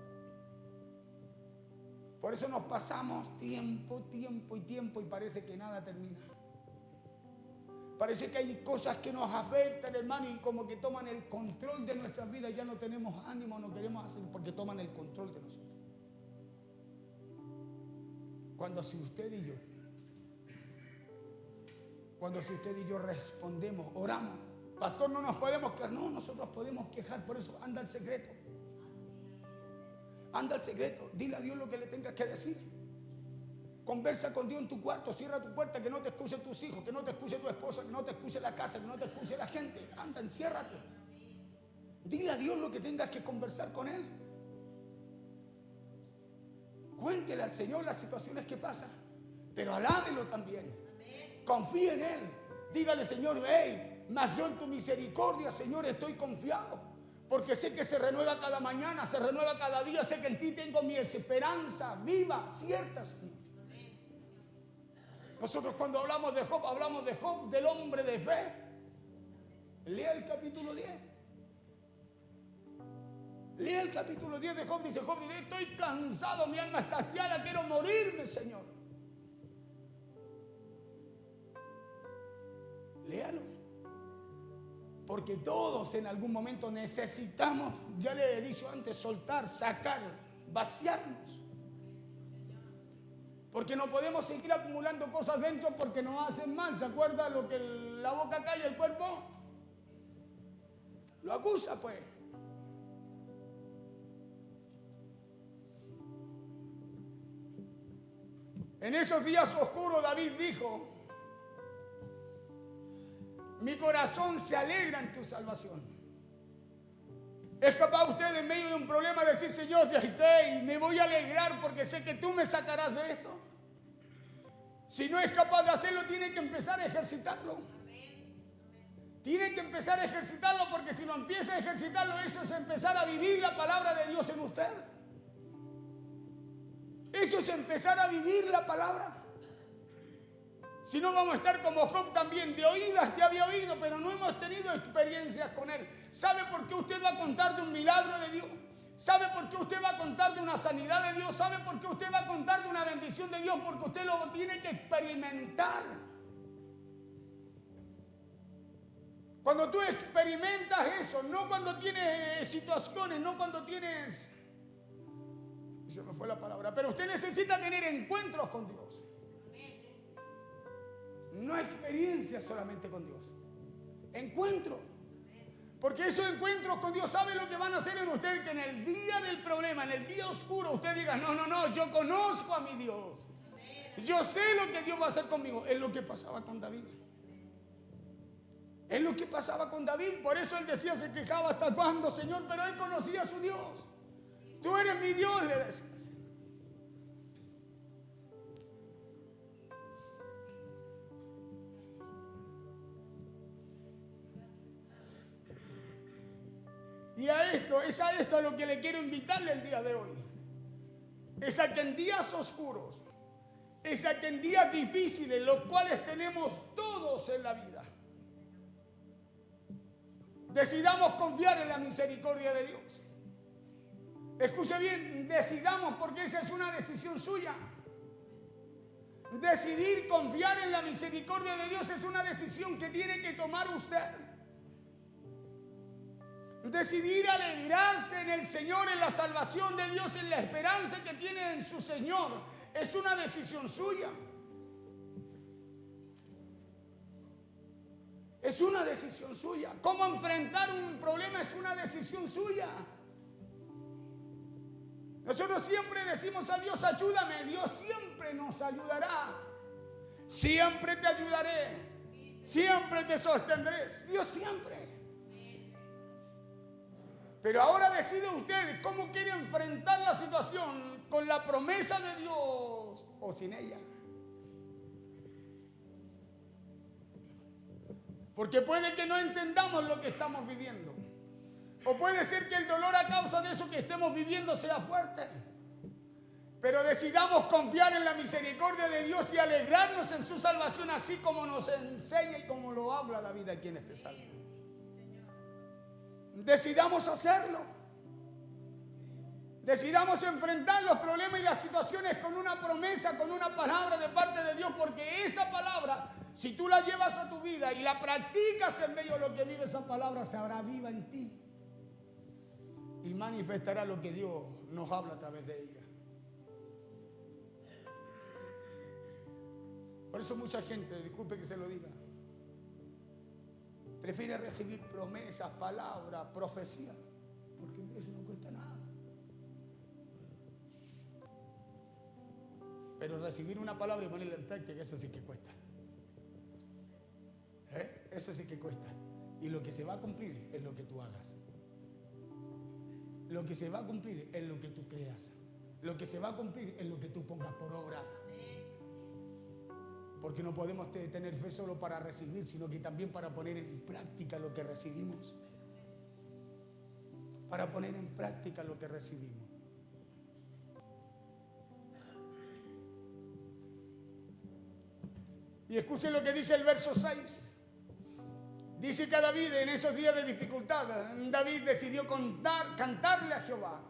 Por eso nos pasamos tiempo y parece que nada termina. Parece que hay cosas que nos afectan, hermano, y como que toman el control de nuestras vidas. Ya no tenemos ánimo, no queremos hacer porque toman el control de nosotros. Cuando si usted y yo respondemos, oramos, pastor, no nos podemos quejar. No, nosotros podemos quejar. Por eso anda al secreto. Anda al secreto. Dile a Dios lo que le tengas que decir. Conversa con Dios en tu cuarto, cierra tu puerta, que no te escuchen tus hijos, que no te escuche tu esposa, que no te escuche la casa, que no te escuche la gente. Anda, enciérrate. Dile a Dios lo que tengas que conversar con Él. Cuéntele al Señor las situaciones que pasan, pero alábelo también. Confíe en Él. Dígale, Señor, hey, mas yo en tu misericordia, Señor, estoy confiado. Porque sé que se renueva cada mañana, se renueva cada día. Sé que en ti tengo mi esperanza viva, cierta, Señor. Nosotros cuando hablamos de Job, del hombre de fe. Lea el capítulo 10. Lea el capítulo 10 de Job. Dice Job, estoy cansado, mi alma está hastiada, quiero morirme, Señor. Léalo. Porque todos en algún momento necesitamos, ya le he dicho antes, soltar, sacar, vaciarnos. Porque no podemos seguir acumulando cosas dentro porque nos hacen mal. ¿Se acuerda lo que la boca calla, el cuerpo lo acusa, pues? En esos días oscuros David dijo, mi corazón se alegra en tu salvación. ¿Es capaz usted en medio de un problema decir, Señor, me voy a alegrar porque sé que tú me sacarás de esto? Si no es capaz de hacerlo, tiene que empezar a ejercitarlo. Tiene que empezar a ejercitarlo, porque si no empieza a ejercitarlo, eso es empezar a vivir la palabra de Dios en usted. Eso es empezar a vivir la palabra. Si no, vamos a estar como Job también. De oídas te había oído, pero no hemos tenido experiencias con él. ¿Sabe por qué usted va a contar de un milagro de Dios? ¿Sabe por qué usted va a contar de una sanidad de Dios? ¿Sabe por qué usted va a contar de una bendición de Dios? Porque usted lo tiene que experimentar. Cuando tú experimentas eso, no cuando tienes situaciones, no cuando tienes... Se me fue la palabra. Pero usted necesita tener encuentros con Dios. No experiencias solamente con Dios. encuentro. Porque esos encuentros con Dios, ¿sabe lo que van a hacer en usted? Que en el día del problema, en el día oscuro, usted diga, no, yo conozco a mi Dios. Yo sé lo que Dios va a hacer conmigo. Es lo que pasaba con David. Es lo que pasaba con David. Por eso él decía, se quejaba, ¿hasta cuándo, Señor? Pero él conocía a su Dios. Tú eres mi Dios, le decías. Y es a esto a lo que le quiero invitarle el día de hoy. Es a que en días oscuros, es a que en días difíciles, los cuales tenemos todos en la vida, decidamos confiar en la misericordia de Dios. Escuche bien, decidamos, porque esa es una decisión suya. Decidir confiar en la misericordia de Dios es una decisión que tiene que tomar usted. Decidir alegrarse en el Señor, en la salvación de Dios, en la esperanza que tiene en su Señor, es una decisión suya. Es una decisión suya. Cómo enfrentar un problema es una decisión suya. Nosotros siempre decimos a Dios, ayúdame. Dios siempre nos ayudará. Siempre te ayudaré. Siempre te sostendré. Dios siempre. Pero ahora decide usted cómo quiere enfrentar la situación, con la promesa de Dios o sin ella. Porque puede que no entendamos lo que estamos viviendo. O puede ser que el dolor a causa de eso que estemos viviendo sea fuerte. Pero decidamos confiar en la misericordia de Dios y alegrarnos en su salvación, así como nos enseña y como lo habla David aquí en este salmo. Decidamos hacerlo. Decidamos enfrentar los problemas y las situaciones con una promesa, con una palabra de parte de Dios, porque esa palabra, si tú la llevas a tu vida y la practicas en medio de lo que vive, esa palabra se hará viva en ti y manifestará lo que Dios nos habla a través de ella. Por eso mucha gente, disculpe que se lo diga, prefiere recibir promesas, palabras, profecías, porque eso no cuesta nada. Pero recibir una palabra y ponerla en práctica, eso sí que cuesta. Eso sí que cuesta. Y lo que se va a cumplir es lo que tú hagas. Lo que se va a cumplir es lo que tú creas. Lo que se va a cumplir es lo que tú pongas por obra. Porque no podemos tener fe solo para recibir, sino que también para poner en práctica lo que recibimos. Para poner en práctica lo que recibimos. Y escuchen lo que dice el verso 6. Dice que David, en esos días de dificultad, David decidió cantarle a Jehová.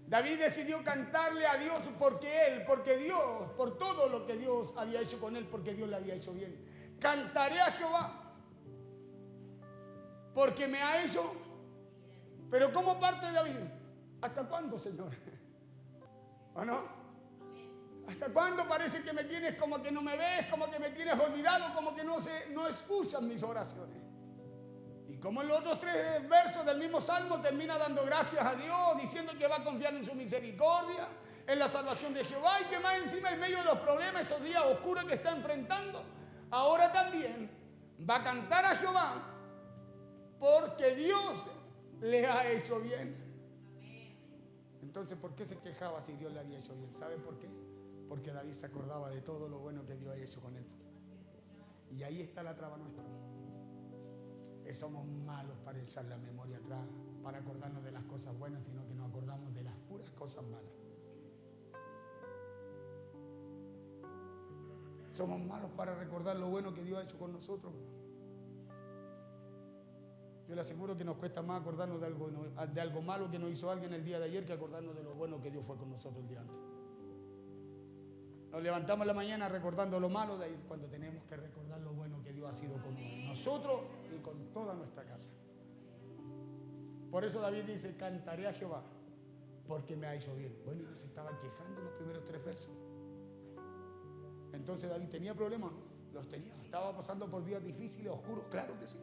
David decidió cantarle a Dios porque Dios, por todo lo que Dios había hecho con él, porque Dios le había hecho bien. Cantaré a Jehová porque me ha hecho. Pero ¿cómo parte David? ¿Hasta cuándo, Señor? ¿O no? ¿Hasta cuándo parece que me tienes como que no me ves, como que me tienes olvidado, como que no escuchas mis oraciones? Y como en los otros 3 versos del mismo salmo termina dando gracias a Dios, diciendo que va a confiar en su misericordia, en la salvación de Jehová, y que más encima en medio de los problemas, esos días oscuros que está enfrentando, ahora también va a cantar a Jehová porque Dios le ha hecho bien. Entonces, ¿por qué se quejaba si Dios le había hecho bien? ¿Sabe por qué? Porque David se acordaba de todo lo bueno que Dios había hecho con él. Y ahí está la traba nuestra. Somos malos para echar la memoria atrás, para acordarnos de las cosas buenas, sino que nos acordamos de las puras cosas malas. Somos malos para recordar lo bueno que Dios ha hecho con nosotros. Yo le aseguro que nos cuesta más acordarnos de algo malo que nos hizo alguien el día de ayer que acordarnos de lo bueno que Dios fue con nosotros el día antes. Nos levantamos en la mañana recordando lo malo de ayer, cuando tenemos que recordar lo bueno que Dios ha sido con nosotros y con toda nuestra casa. Por eso David dice, cantaré a Jehová porque me ha hecho bien. Bueno, y no se estaba quejando en los primeros 3 versos. Entonces David tenía problemas, ¿no? Los tenía. Estaba pasando por días difíciles, oscuros, claro que sí.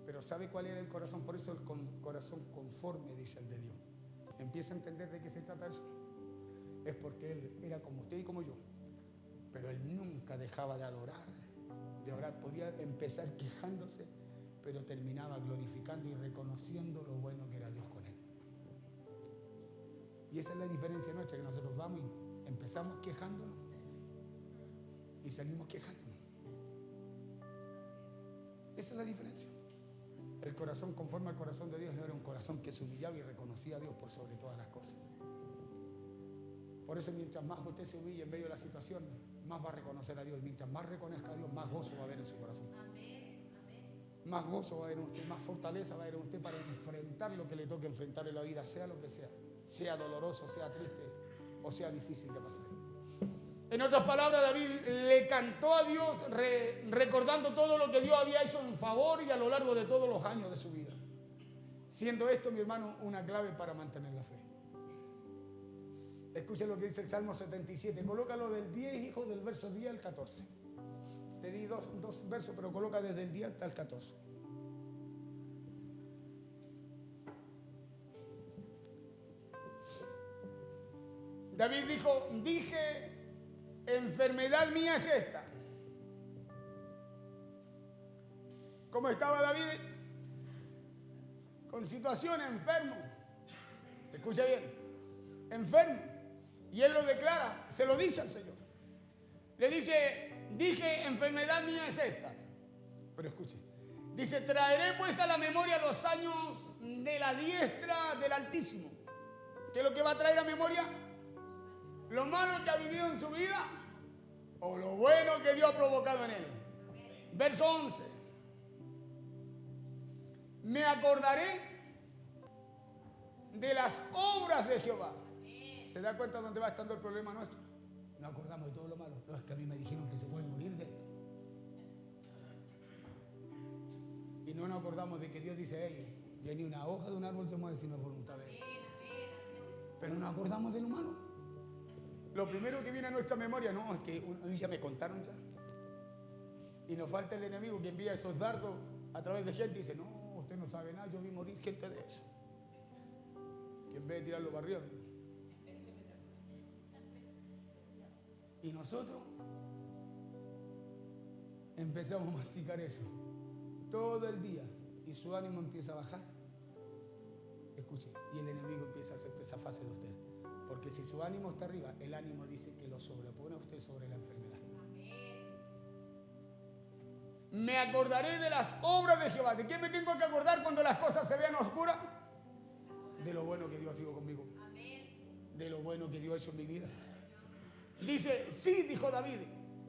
Pero ¿sabe cuál era el corazón? Por eso el corazón conforme, dice el de Dios. ¿Empieza a entender de qué se trata eso? Es porque él era como usted y como yo. Pero él nunca dejaba de adorar, de orar. Podía empezar quejándose, pero terminaba glorificando y reconociendo lo bueno que era Dios con él. Y esa es la diferencia nuestra, que nosotros vamos y empezamos quejándonos y salimos quejándonos. Esa es la diferencia. El corazón conforme al corazón de Dios era un corazón que se humillaba y reconocía a Dios por sobre todas las cosas. Por eso mientras más usted se humille en medio de la situación, más va a reconocer a Dios. Y mientras más reconozca a Dios, más gozo va a haber en su corazón. Más gozo va a haber en usted, más fortaleza va a haber en usted para enfrentar lo que le toque enfrentar en la vida, sea lo que sea. Sea doloroso, sea triste o sea difícil de pasar. En otras palabras, David le cantó a Dios recordando todo lo que Dios había hecho en favor y a lo largo de todos los años de su vida. Siendo esto, mi hermano, una clave para mantener la fe. Escuchen lo que dice el Salmo 77. Colócalo del 10, hijo, del verso 10 al 14. Te di dos versos, pero coloca desde el 10 hasta el 14. David dijo, dije, enfermedad mía es esta. ¿Cómo estaba David? Con situación, enfermo. Escucha bien, enfermo. Y él lo declara, se lo dice al Señor. Le dice, dije, enfermedad mía es esta. Pero escuche, dice, traeré pues a la memoria los años de la diestra del Altísimo. ¿Qué es lo que va a traer a memoria? Lo malo que ha vivido en su vida o lo bueno que Dios ha provocado en él. Verso 11. Me acordaré de las obras de Jehová. ¿Se da cuenta dónde va estando el problema nuestro? Nos acordamos de todo lo malo. No, es que a mí me dijeron que se puede morir de esto. Y no nos acordamos de que Dios dice, hey, ya ni una hoja de un árbol se mueve si no es voluntad de él. Pero nos acordamos de lo malo. Lo primero que viene a nuestra memoria, no, es que ya me contaron ya. Y nos falta el enemigo que envía esos dardos a través de gente y dice, no, usted no sabe nada, yo vi morir gente de eso. Que en vez de tirarlo barrieron. Y nosotros empezamos a masticar eso todo el día y su ánimo empieza a bajar. Escuche, y el enemigo empieza a hacer esa fase de usted. Porque si su ánimo está arriba, el ánimo dice que lo sobrepone a usted sobre la enfermedad. Me acordaré de las obras de Jehová. ¿De qué me tengo que acordar cuando las cosas se vean oscuras? De lo bueno que Dios ha sido conmigo. De lo bueno que Dios ha hecho en mi vida. Dice, sí, dijo David,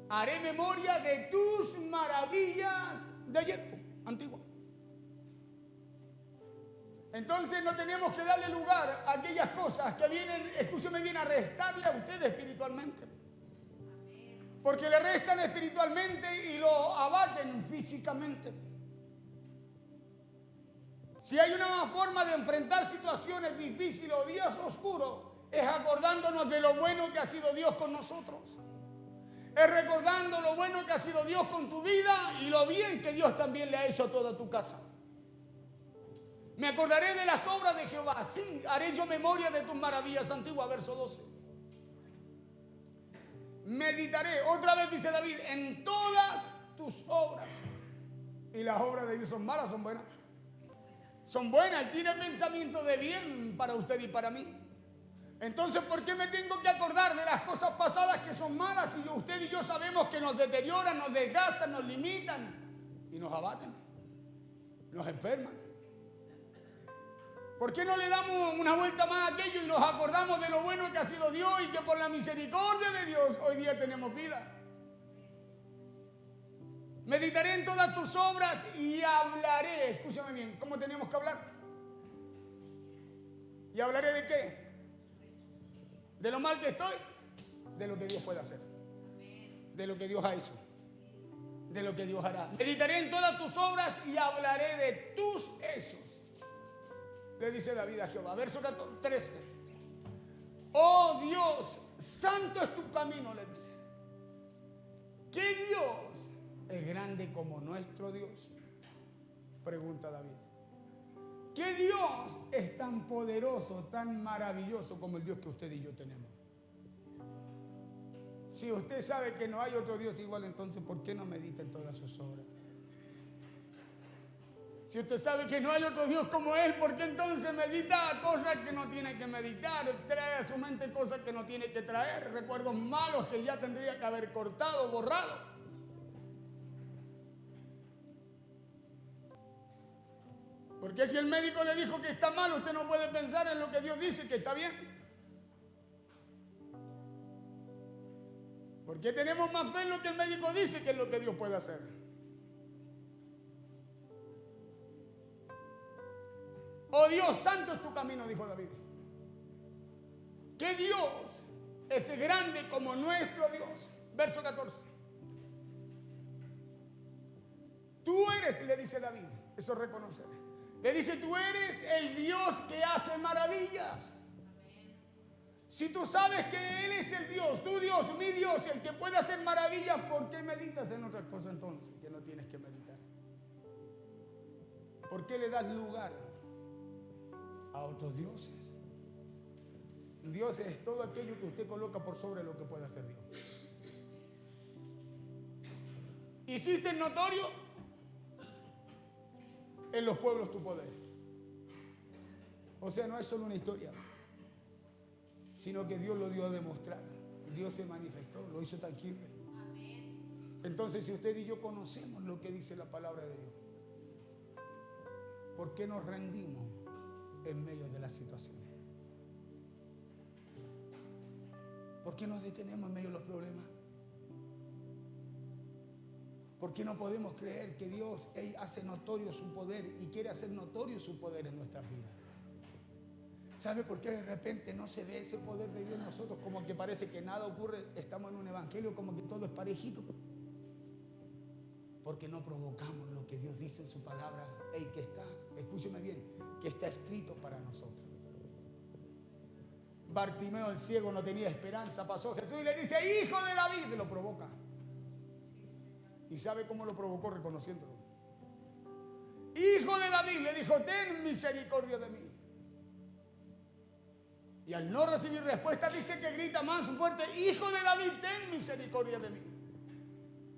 haré memoria de tus maravillas de ayer, antigua. Entonces no tenemos que darle lugar a aquellas cosas que vienen, escúcheme bien, a restarle a usted espiritualmente. Porque le restan espiritualmente y lo abaten físicamente. Si hay una forma de enfrentar situaciones difíciles o días oscuros, es acordándonos de lo bueno que ha sido Dios con nosotros. Es recordando lo bueno que ha sido Dios con tu vida y lo bien que Dios también le ha hecho a toda tu casa. Me acordaré de las obras de Jehová. Sí, haré yo memoria de tus maravillas antiguas. Verso 12. Meditaré, otra vez dice David, en todas tus obras. Y las obras de Dios son malas, son buenas. Son buenas, Él tiene pensamiento de bien para usted y para mí. Entonces, ¿por qué me tengo que acordar de las cosas pasadas que son malas si usted y yo sabemos que nos deterioran, nos desgastan, nos limitan y nos abaten, nos enferman? ¿Por qué no le damos una vuelta más a aquello y nos acordamos de lo bueno que ha sido Dios y que por la misericordia de Dios hoy día tenemos vida? Meditaré en todas tus obras y hablaré. Escúchame bien, ¿cómo tenemos que hablar? ¿Y hablaré de qué? ¿De lo mal que estoy? De lo que Dios puede hacer. De lo que Dios ha hecho. De lo que Dios hará. Meditaré en todas tus obras y hablaré de tus hechos. Le dice David a Jehová. Verso 13. Oh Dios, santo es tu camino, le dice. ¿Qué Dios es grande como nuestro Dios? Pregunta David. ¿Qué Dios es tan poderoso, tan maravilloso como el Dios que usted y yo tenemos? Si usted sabe que no hay otro Dios igual, entonces ¿por qué no medita en todas sus obras? Si usted sabe que no hay otro Dios como Él, ¿por qué entonces medita cosas que no tiene que meditar? Trae a su mente cosas que no tiene que traer, recuerdos malos que ya tendría que haber cortado, borrado. Porque si el médico le dijo que está mal, usted no puede pensar en lo que Dios dice que está bien. Porque tenemos más fe en lo que el médico dice que en lo que Dios puede hacer. Oh Dios, santo es tu camino, dijo David. ¿Qué Dios es grande como nuestro Dios? Verso 14. Tú eres, le dice David, eso es reconocer. Le dice, tú eres el Dios que hace maravillas. Si tú sabes que Él es el Dios, tu Dios, mi Dios, el que puede hacer maravillas, ¿por qué meditas en otra cosa entonces que no tienes que meditar? ¿Por qué le das lugar a otros dioses? Dios es todo aquello que usted coloca por sobre lo que puede hacer Dios. Hiciste notorio en los pueblos tu poder. O sea, no es solo una historia, sino que Dios lo dio a demostrar. Dios se manifestó, lo hizo tangible. Entonces, si usted y yo conocemos lo que dice la palabra de Dios, ¿por qué nos rendimos en medio de las situaciones? ¿Por qué nos detenemos en medio de los problemas? ¿Por qué no podemos creer que Dios hace notorio su poder y quiere hacer notorio su poder en nuestras vidas? ¿Sabe por qué de repente no se ve ese poder de Dios en nosotros? Como que parece que nada ocurre, estamos en un evangelio como que todo es parejito. Porque no provocamos lo que Dios dice en su palabra. Que está, escúcheme bien, que está escrito para nosotros. Bartimeo el ciego no tenía esperanza, pasó Jesús y le dice, hijo de David, lo provoca. ¿Y sabe cómo lo provocó? Reconociéndolo. Hijo de David, le dijo, ten misericordia de mí. Y al no recibir respuesta dice que grita más fuerte, hijo de David, ten misericordia de mí.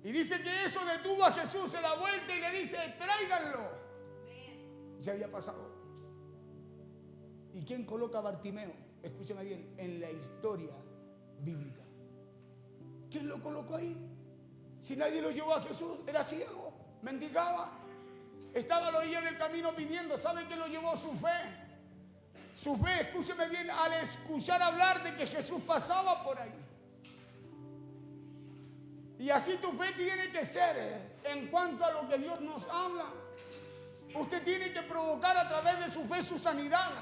Y dice que eso detuvo a Jesús, se da vuelta y le dice, tráiganlo. Ya había pasado. ¿Y quién coloca a Bartimeo? Escúcheme bien, en la historia bíblica. ¿Quién lo colocó ahí? Si nadie lo llevó a Jesús, era ciego, mendigaba. Estaba a la orilla del camino pidiendo. ¿Sabe qué lo llevó? Su fe. Su fe, escúcheme bien, al escuchar hablar de que Jesús pasaba por ahí. Y así tu fe tiene que ser en cuanto a lo que Dios nos habla. Usted tiene que provocar a través de su fe su sanidad.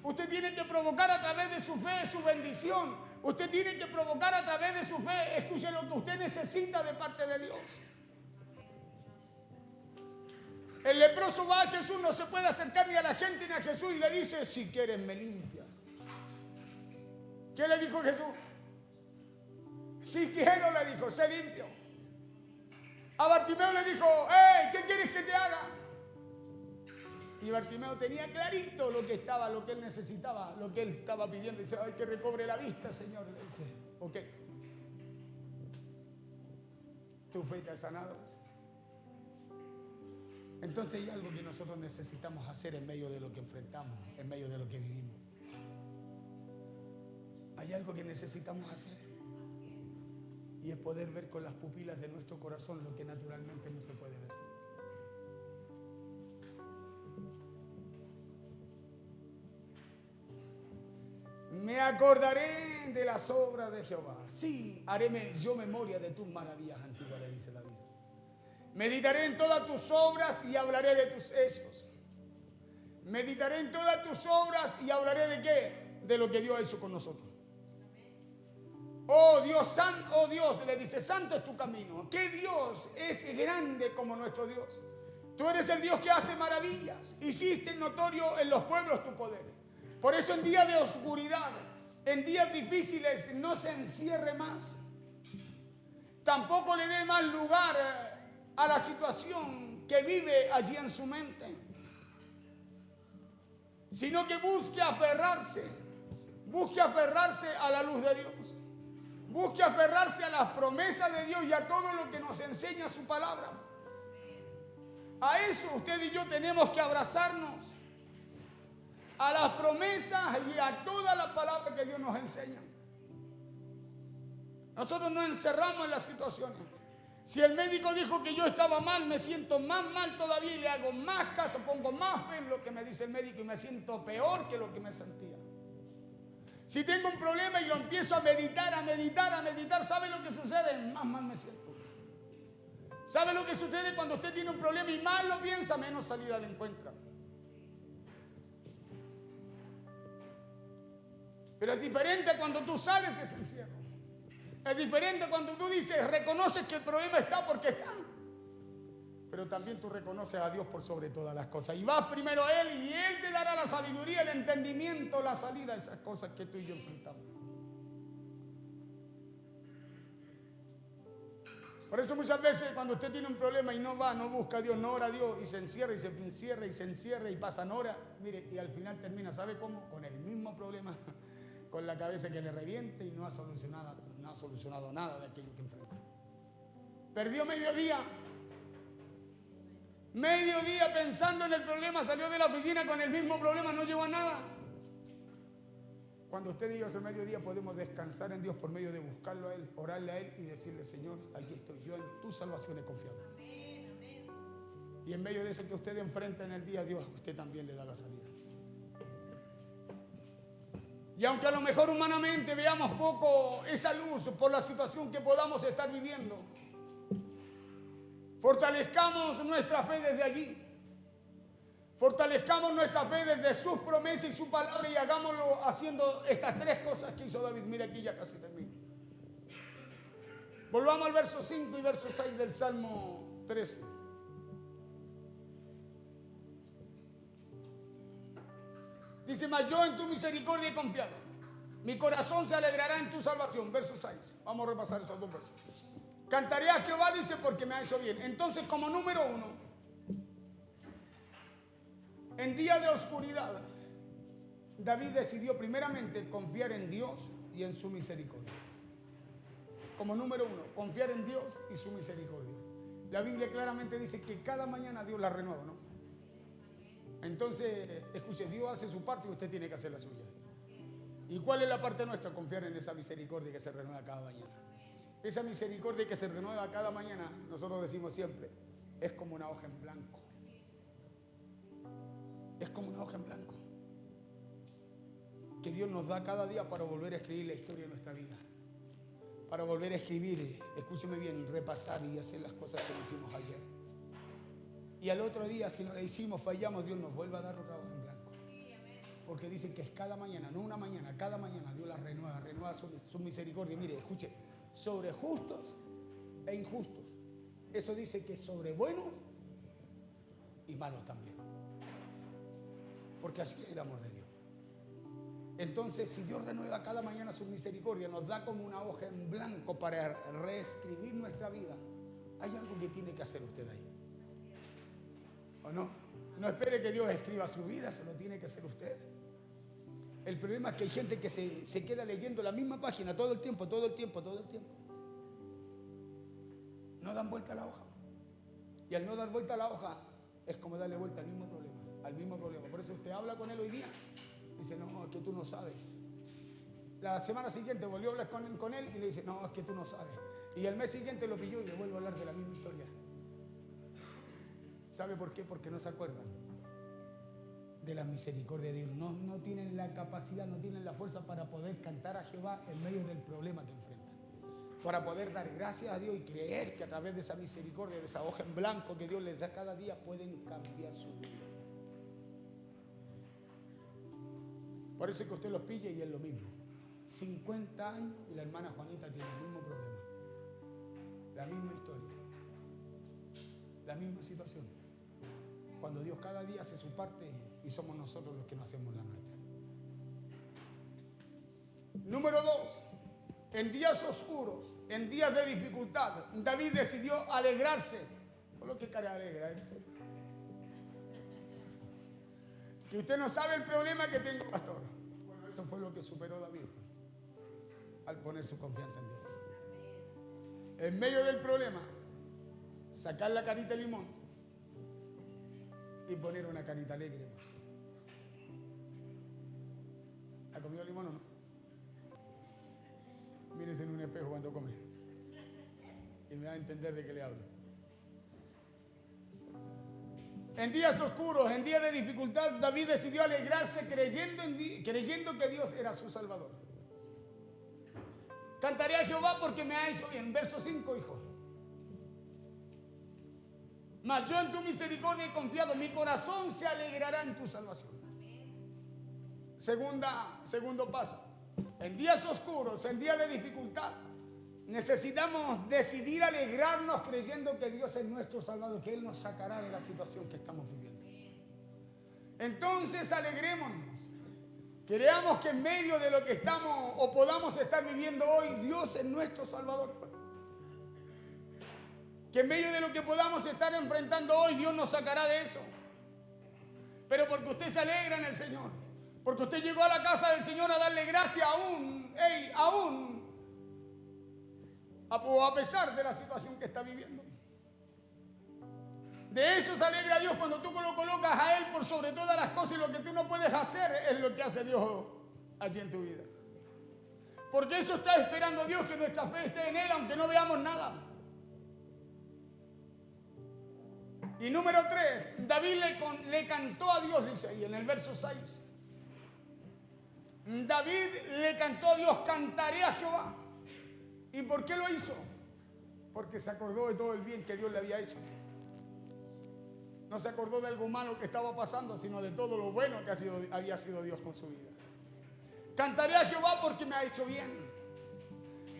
Usted tiene que provocar a través de su fe su bendición. Usted tiene que provocar a través de su fe, escuche, lo que usted necesita de parte de Dios. El leproso va a Jesús, no se puede acercar ni a la gente ni a Jesús y le dice, si quieres me limpias. ¿Qué le dijo Jesús? Si quiero, le dijo, sé limpio. A Bartimeo le dijo, ¿qué quieres que te haga? Y Bartimeo tenía clarito lo que estaba, lo que él necesitaba, lo que él estaba pidiendo. Dice, ay, que recobre la vista, Señor. Le dice, ok. Tu fe te ha sanado. Dice. Entonces hay algo que nosotros necesitamos hacer en medio de lo que enfrentamos, en medio de lo que vivimos. Hay algo que necesitamos hacer. Y es poder ver con las pupilas de nuestro corazón lo que naturalmente no se puede ver. Me acordaré de las obras de Jehová. Sí, haré yo memoria de tus maravillas antiguas, le dice David. Meditaré en todas tus obras y hablaré de tus hechos. Meditaré en todas tus obras y hablaré de qué? De lo que Dios ha hecho con nosotros. Oh Dios, santo, oh Dios, le dice, santo es tu camino. ¿Qué Dios es grande como nuestro Dios? Tú eres el Dios que hace maravillas. Hiciste notorio en los pueblos tu poder. Por eso en días de oscuridad, en días difíciles, no se encierre más. Tampoco le dé más lugar a la situación que vive allí en su mente, sino que busque aferrarse a la luz de Dios, busque aferrarse a las promesas de Dios y a todo lo que nos enseña su palabra. A eso usted y yo tenemos que abrazarnos, a las promesas y a toda la palabra que Dios nos enseña. Nosotros nos encerramos en las situaciones. Si el médico dijo que yo estaba mal, me siento más mal todavía y le hago más caso, pongo más fe en lo que me dice el médico y me siento peor que lo que me sentía. Si tengo un problema y lo empiezo a meditar, ¿sabe lo que sucede? Más mal me siento. ¿Sabe lo que sucede cuando usted tiene un problema y más lo piensa, menos salida le encuentra? Pero es diferente cuando tú sales de ese encierro. Es diferente cuando tú dices, reconoces que el problema está porque está. Pero también tú reconoces a Dios por sobre todas las cosas. Y vas primero a Él y Él te dará la sabiduría, el entendimiento, la salida a esas cosas que tú y yo enfrentamos. Por eso muchas veces cuando usted tiene un problema y no va, no busca a Dios, no ora a Dios y se encierra y se encierra y se encierra y pasan horas, mire, y al final termina, ¿sabe cómo? Con el mismo problema, con la cabeza que le reviente y no ha solucionado nada de aquello que enfrenta. Perdió medio día pensando en el problema, salió de la oficina con el mismo problema, no llegó a nada. Cuando usted y yo ese mediodía podemos descansar en Dios por medio de buscarlo a Él, orarle a Él y decirle, Señor, aquí estoy yo, en tu salvación he confiado. Y en medio de eso que usted enfrenta en el día, Dios a usted también le da la salida. Y aunque a lo mejor humanamente veamos poco esa luz por la situación que podamos estar viviendo, fortalezcamos nuestra fe desde allí. Fortalezcamos nuestra fe desde sus promesas y su palabra y hagámoslo haciendo estas tres cosas que hizo David. Mira, aquí ya casi termino. Volvamos al verso 5 y verso 6 del Salmo 13. Dice, mas yo en tu misericordia he confiado. Mi corazón se alegrará en tu salvación. Verso 6. Vamos a repasar esos dos versos. Cantaré a Jehová, dice, porque me ha hecho bien. Entonces, como número 1, en día de oscuridad, David decidió primeramente confiar en Dios y en su misericordia. Como número 1, confiar en Dios y su misericordia. La Biblia claramente dice que cada mañana Dios la renueva, ¿no? Entonces, escuche, Dios hace su parte y usted tiene que hacer la suya. ¿Y cuál es la parte nuestra? Confiar en esa misericordia que se renueva cada mañana. Esa misericordia que se renueva cada mañana, nosotros decimos siempre, es como una hoja en blanco. Es como una hoja en blanco que Dios nos da cada día para volver a escribir la historia de nuestra vida, para volver a escribir, escúcheme bien, repasar y hacer las cosas que hicimos ayer. Y al otro día, si no le hicimos, fallamos, Dios nos vuelve a dar otra hoja en blanco. Porque dice que es cada mañana, no una mañana, cada mañana Dios la renueva su misericordia. Mire, escuche, sobre justos e injustos. Eso dice que sobre buenos y malos también. Porque así es el amor de Dios. Entonces, si Dios renueva cada mañana su misericordia, nos da como una hoja en blanco para reescribir nuestra vida, hay algo que tiene que hacer usted ahí. ¿O no? No espere que Dios escriba su vida, se lo tiene que hacer usted. El problema es que hay gente que se queda leyendo la misma página todo el tiempo. No dan vuelta a la hoja. Y al no dar vuelta a la hoja, es como darle vuelta al mismo problema. Por eso usted habla con él hoy día. Dice, no, es que tú no sabes. La semana siguiente volvió a hablar con él y le dice, no, es que tú no sabes. Y el mes siguiente lo pilló y le vuelve a hablar de la misma historia. ¿Sabe por qué? Porque no se acuerdan de la misericordia de Dios. No tienen la capacidad, no tienen la fuerza para poder cantar a Jehová en medio del problema que enfrentan. Para poder dar gracias a Dios y creer que a través de esa misericordia, de esa hoja en blanco que Dios les da cada día, pueden cambiar su vida. Por eso es que usted los pilla y es lo mismo. 50 años y la hermana Juanita tiene el mismo problema. La misma historia. La misma situación. Cuando Dios cada día hace su parte y somos nosotros los que no hacemos la nuestra. Número 2. En días oscuros, en días de dificultad, David decidió alegrarse Coloque cara alegre. Que usted no sabe el problema que tengo, pastor. Bueno, eso fue lo que superó David al poner su confianza en Dios. En medio del problema, sacar la carita de limón y poner una carita alegre. ¿Ha comido limón o no? Mírese en un espejo cuando come y me va a entender de qué le hablo. En días oscuros, en días de dificultad, David decidió alegrarse creyendo que Dios era su Salvador. Cantaré a Jehová porque me ha hecho bien. Verso 5, hijo. Mas yo en tu misericordia he confiado. Mi corazón se alegrará en tu salvación. Segundo paso. En días oscuros, en días de dificultad, necesitamos decidir alegrarnos creyendo que Dios es nuestro Salvador, que Él nos sacará de la situación que estamos viviendo. Entonces alegrémonos. Creamos que en medio de lo que estamos o podamos estar viviendo hoy, Dios es nuestro Salvador. Que en medio de lo que podamos estar enfrentando hoy, Dios nos sacará de eso. Pero porque usted se alegra en el Señor, porque usted llegó a la casa del Señor a darle gracia aún a pesar de la situación que está viviendo. De eso se alegra Dios cuando tú lo colocas a Él por sobre todas las cosas, y lo que tú no puedes hacer es lo que hace Dios allí en tu vida. Porque eso está esperando Dios, que nuestra fe esté en Él aunque no veamos nada. Y número 3, David le cantó a Dios, dice ahí en el verso 6. David le cantó a Dios, cantaré a Jehová. ¿Y por qué lo hizo? Porque se acordó de todo el bien que Dios le había hecho. No se acordó de algo malo que estaba pasando, sino de todo lo bueno que había sido Dios con su vida. Cantaré a Jehová porque me ha hecho bien.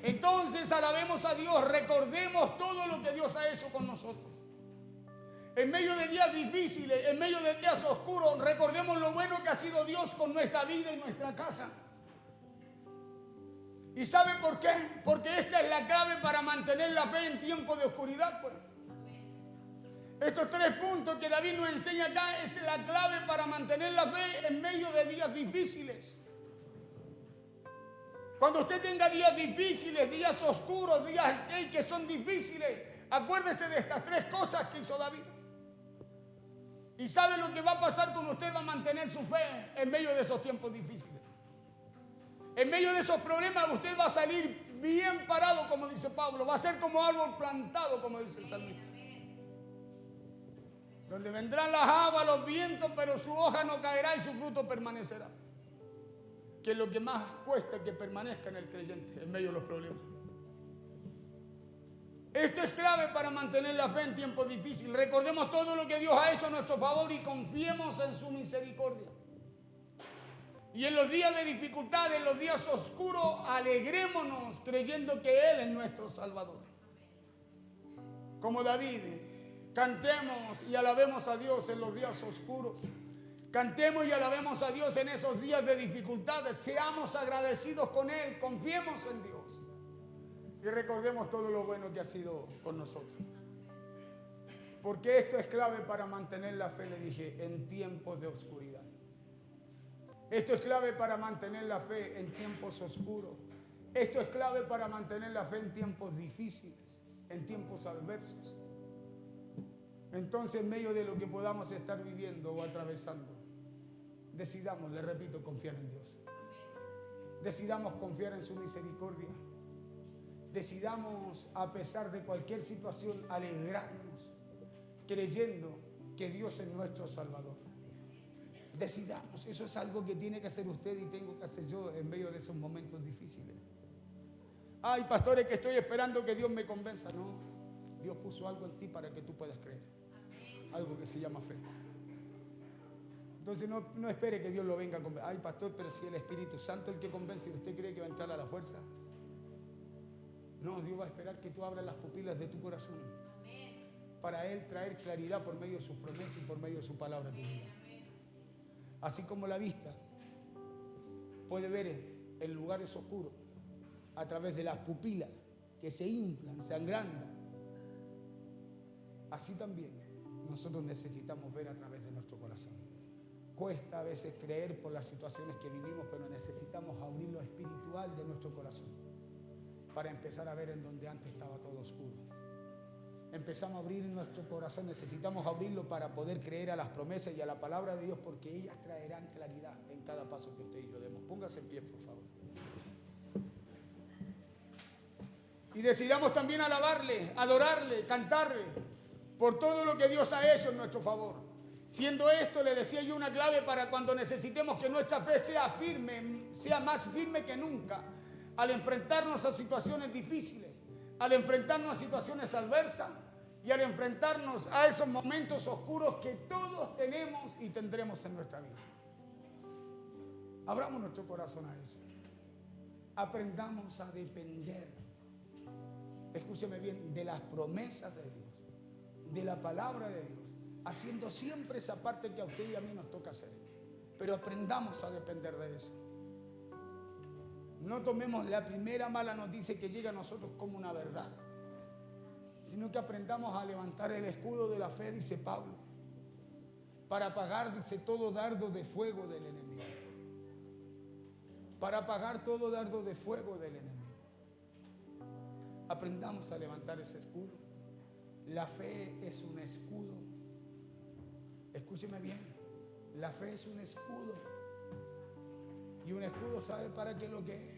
Entonces alabemos a Dios, recordemos todo lo que Dios ha hecho con nosotros. En medio de días difíciles, en medio de días oscuros, recordemos lo bueno que ha sido Dios con nuestra vida y nuestra casa. ¿Y sabe por qué? Porque esta es la clave para mantener la fe en tiempos de oscuridad. Pues. Estos 3 puntos que David nos enseña acá es la clave para mantener la fe en medio de días difíciles. Cuando usted tenga días difíciles, días oscuros, días que son difíciles, acuérdese de estas 3 cosas que hizo David. ¿Y sabe lo que va a pasar con usted? Va a mantener su fe en medio de esos tiempos difíciles. En medio de esos problemas usted va a salir bien parado, como dice Pablo. Va a ser como árbol plantado, como dice el salmista. Donde vendrán las aguas, los vientos, pero su hoja no caerá y su fruto permanecerá. Que es lo que más cuesta que permanezca en el creyente en medio de los problemas. Esto es clave para mantener la fe en tiempos difíciles. Recordemos todo lo que Dios ha hecho a nuestro favor y confiemos en su misericordia. Y en los días de dificultad, en los días oscuros, alegrémonos creyendo que Él es nuestro Salvador. Como David, cantemos y alabemos a Dios en los días oscuros. Cantemos y alabemos a Dios en esos días de dificultades. Seamos agradecidos con Él, confiemos en Dios. Y recordemos todo lo bueno que ha sido con nosotros. Porque esto es clave para mantener la fe, le dije, en tiempos de oscuridad. Esto es clave para mantener la fe en tiempos oscuros. Esto es clave para mantener la fe en tiempos difíciles, en tiempos adversos. Entonces, en medio de lo que podamos estar viviendo o atravesando, decidamos, le repito, confiar en Dios. Decidamos confiar en su misericordia. Decidamos, a pesar de cualquier situación, alegrarnos, creyendo que Dios es nuestro Salvador. Decidamos, eso es algo que tiene que hacer usted y tengo que hacer yo en medio de esos momentos difíciles. Ay, pastores, que estoy esperando que Dios me convenza. No, Dios puso algo en ti para que tú puedas creer. Algo que se llama fe. Entonces no espere que Dios lo venga a convencer. Ay, pastor, pero si el Espíritu Santo es el que convence, ¿usted cree que va a entrar a la fuerza? No, Dios va a esperar que tú abras las pupilas de tu corazón para Él traer claridad por medio de sus promesas y por medio de su palabra a tu vida. Así como la vista puede ver en lugares oscuros a través de las pupilas que se inflan, se agrandan. así también nosotros necesitamos ver a través de nuestro corazón. Cuesta a veces creer por las situaciones que vivimos, pero necesitamos abrir lo espiritual de nuestro corazón para empezar a ver en donde antes estaba todo oscuro. Empezamos a abrir nuestro corazón, necesitamos abrirlo para poder creer a las promesas y a la palabra de Dios, porque ellas traerán claridad en cada paso que usted y yo demos. Póngase en pie, por favor. Y decidamos también alabarle, adorarle, cantarle por todo lo que Dios ha hecho en nuestro favor. Siendo esto, le decía yo, una clave para cuando necesitemos que nuestra fe sea firme, sea más firme que nunca, al enfrentarnos a situaciones difíciles, al enfrentarnos a situaciones adversas y al enfrentarnos a esos momentos oscuros que todos tenemos y tendremos en nuestra vida. Abramos nuestro corazón a eso. Aprendamos a depender, escúcheme bien, de las promesas de Dios, de la palabra de Dios, haciendo siempre esa parte que a usted y a mí nos toca hacer. Pero aprendamos a depender de eso. No tomemos la primera mala noticia que llega a nosotros como una verdad, sino que aprendamos a levantar el escudo de la fe, dice Pablo, para apagar, dice, todo dardo de fuego del enemigo. Para apagar todo dardo de fuego del enemigo. Aprendamos a levantar ese escudo. La fe es un escudo. Escúcheme bien, la fe es un escudo. Y un escudo, ¿sabe para qué lo que es?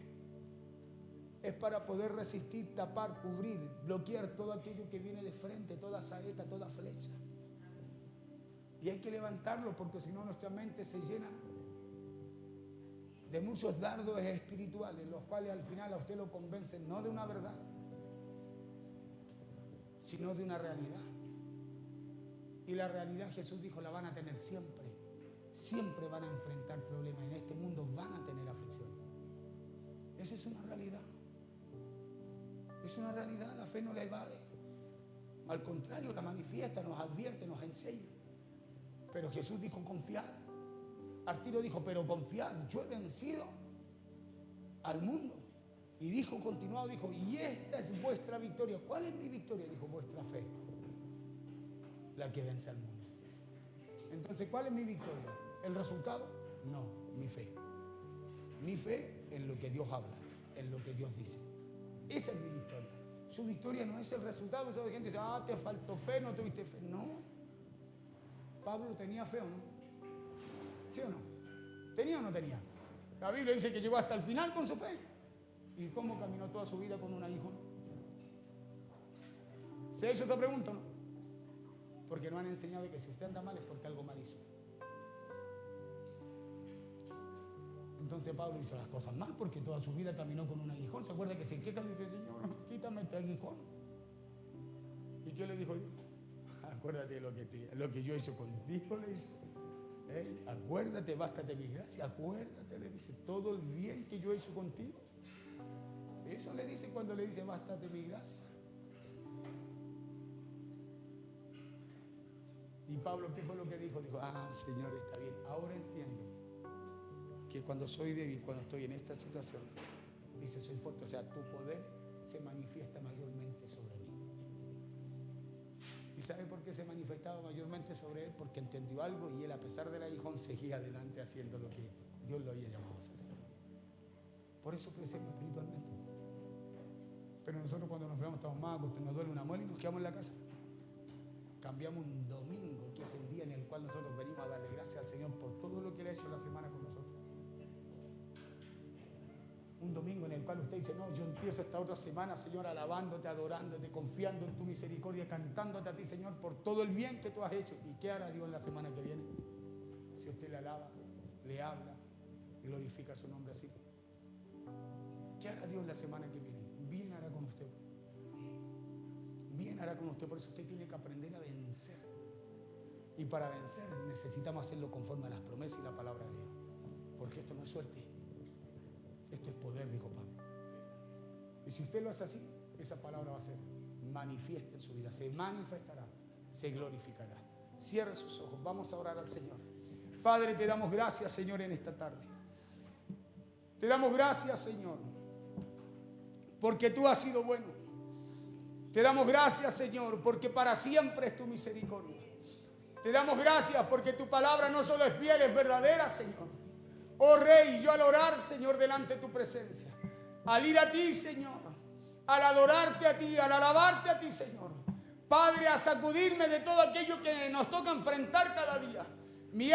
Es para poder resistir, tapar, cubrir, bloquear todo aquello que viene de frente, toda saeta, toda flecha. Y hay que levantarlo, porque si no nuestra mente se llena de muchos dardos espirituales, los cuales al final a usted lo convencen no de una verdad, sino de una realidad. Y la realidad, Jesús dijo, la van a tener siempre. Siempre van a enfrentar problemas. En este mundo van a tener aflicción. Esa es una realidad. Es una realidad, la fe no la evade. Al contrario, la manifiesta, nos advierte, nos enseña. Pero Jesús dijo, confiad. Arturo dijo, pero confiad, yo he vencido al mundo. Y dijo, continuado, dijo, y esta es vuestra victoria. ¿Cuál es mi victoria? Dijo, vuestra fe, la que vence al mundo. Entonces, ¿cuál es mi victoria? ¿El resultado? No, mi fe. Mi fe en lo que Dios habla, en lo que Dios dice. Esa es mi victoria. Su victoria no es el resultado. Esa gente dice, te faltó fe, no tuviste fe. No. Pablo tenía fe o no. ¿Sí o no? ¿Tenía o no tenía? La Biblia dice que llegó hasta el final con su fe. ¿Y cómo caminó toda su vida con un aguijón? ¿Se ha hecho esta pregunta o no? Porque no han enseñado que si usted anda mal es porque algo mal hizo. Entonces Pablo hizo las cosas mal porque toda su vida caminó con un aguijón. ¿Se acuerda que se queja y dice, Señor, quítame este aguijón? ¿Y qué le dijo Dios? Acuérdate de lo que yo hice contigo, le dice. Acuérdate, bástate mi gracia, acuérdate, le dice, todo el bien que yo he hecho contigo. Eso le dice cuando le dice, bástate mi gracia. Y Pablo, ¿qué fue lo que dijo? Dijo, Señor, está bien, ahora entiendo que cuando soy débil, cuando estoy en esta situación, dice, soy fuerte, o sea, tu poder se manifiesta mayormente sobre mí. ¿Y sabe por qué se manifestaba mayormente sobre él? Porque entendió algo y él, a pesar del aguijón, seguía adelante haciendo lo que Dios lo había llamado a hacer. Por eso crecemos espiritualmente. Pero nosotros cuando nos enfermamos estamos mal, nos duele una muela y nos quedamos en la casa. Cambiamos un domingo, que es el día en el cual nosotros venimos a darle gracias al Señor por todo lo que Él ha hecho en la semana con nosotros. Un domingo en el cual usted dice, no, yo empiezo esta otra semana, Señor, alabándote, adorándote, confiando en tu misericordia, cantándote a ti, Señor, por todo el bien que tú has hecho. ¿Y qué hará Dios en la semana que viene? Si usted le alaba, le habla, glorifica su nombre así. ¿Qué hará Dios la semana que viene? Bien hará con usted. Bien hará con usted. Por eso usted tiene que aprender a vencer. Y para vencer necesitamos hacerlo conforme a las promesas y la palabra de Dios. Porque esto no es suerte. Esto es poder, dijo Pablo. Y si usted lo hace así, esa palabra va a ser manifiesta en su vida. Se manifestará, se glorificará. Cierre sus ojos. Vamos a orar al Señor. Padre, te damos gracias, Señor, en esta tarde. Te damos gracias, Señor, porque tú has sido bueno. Te damos gracias, Señor, porque para siempre es tu misericordia. Te damos gracias porque tu palabra no solo es fiel, es verdadera, Señor. Oh Rey, yo al orar, Señor, delante de tu presencia, al ir a ti, Señor, al adorarte a ti, al alabarte a ti, Señor, Padre, a sacudirme de todo aquello que nos toca enfrentar cada día. Mi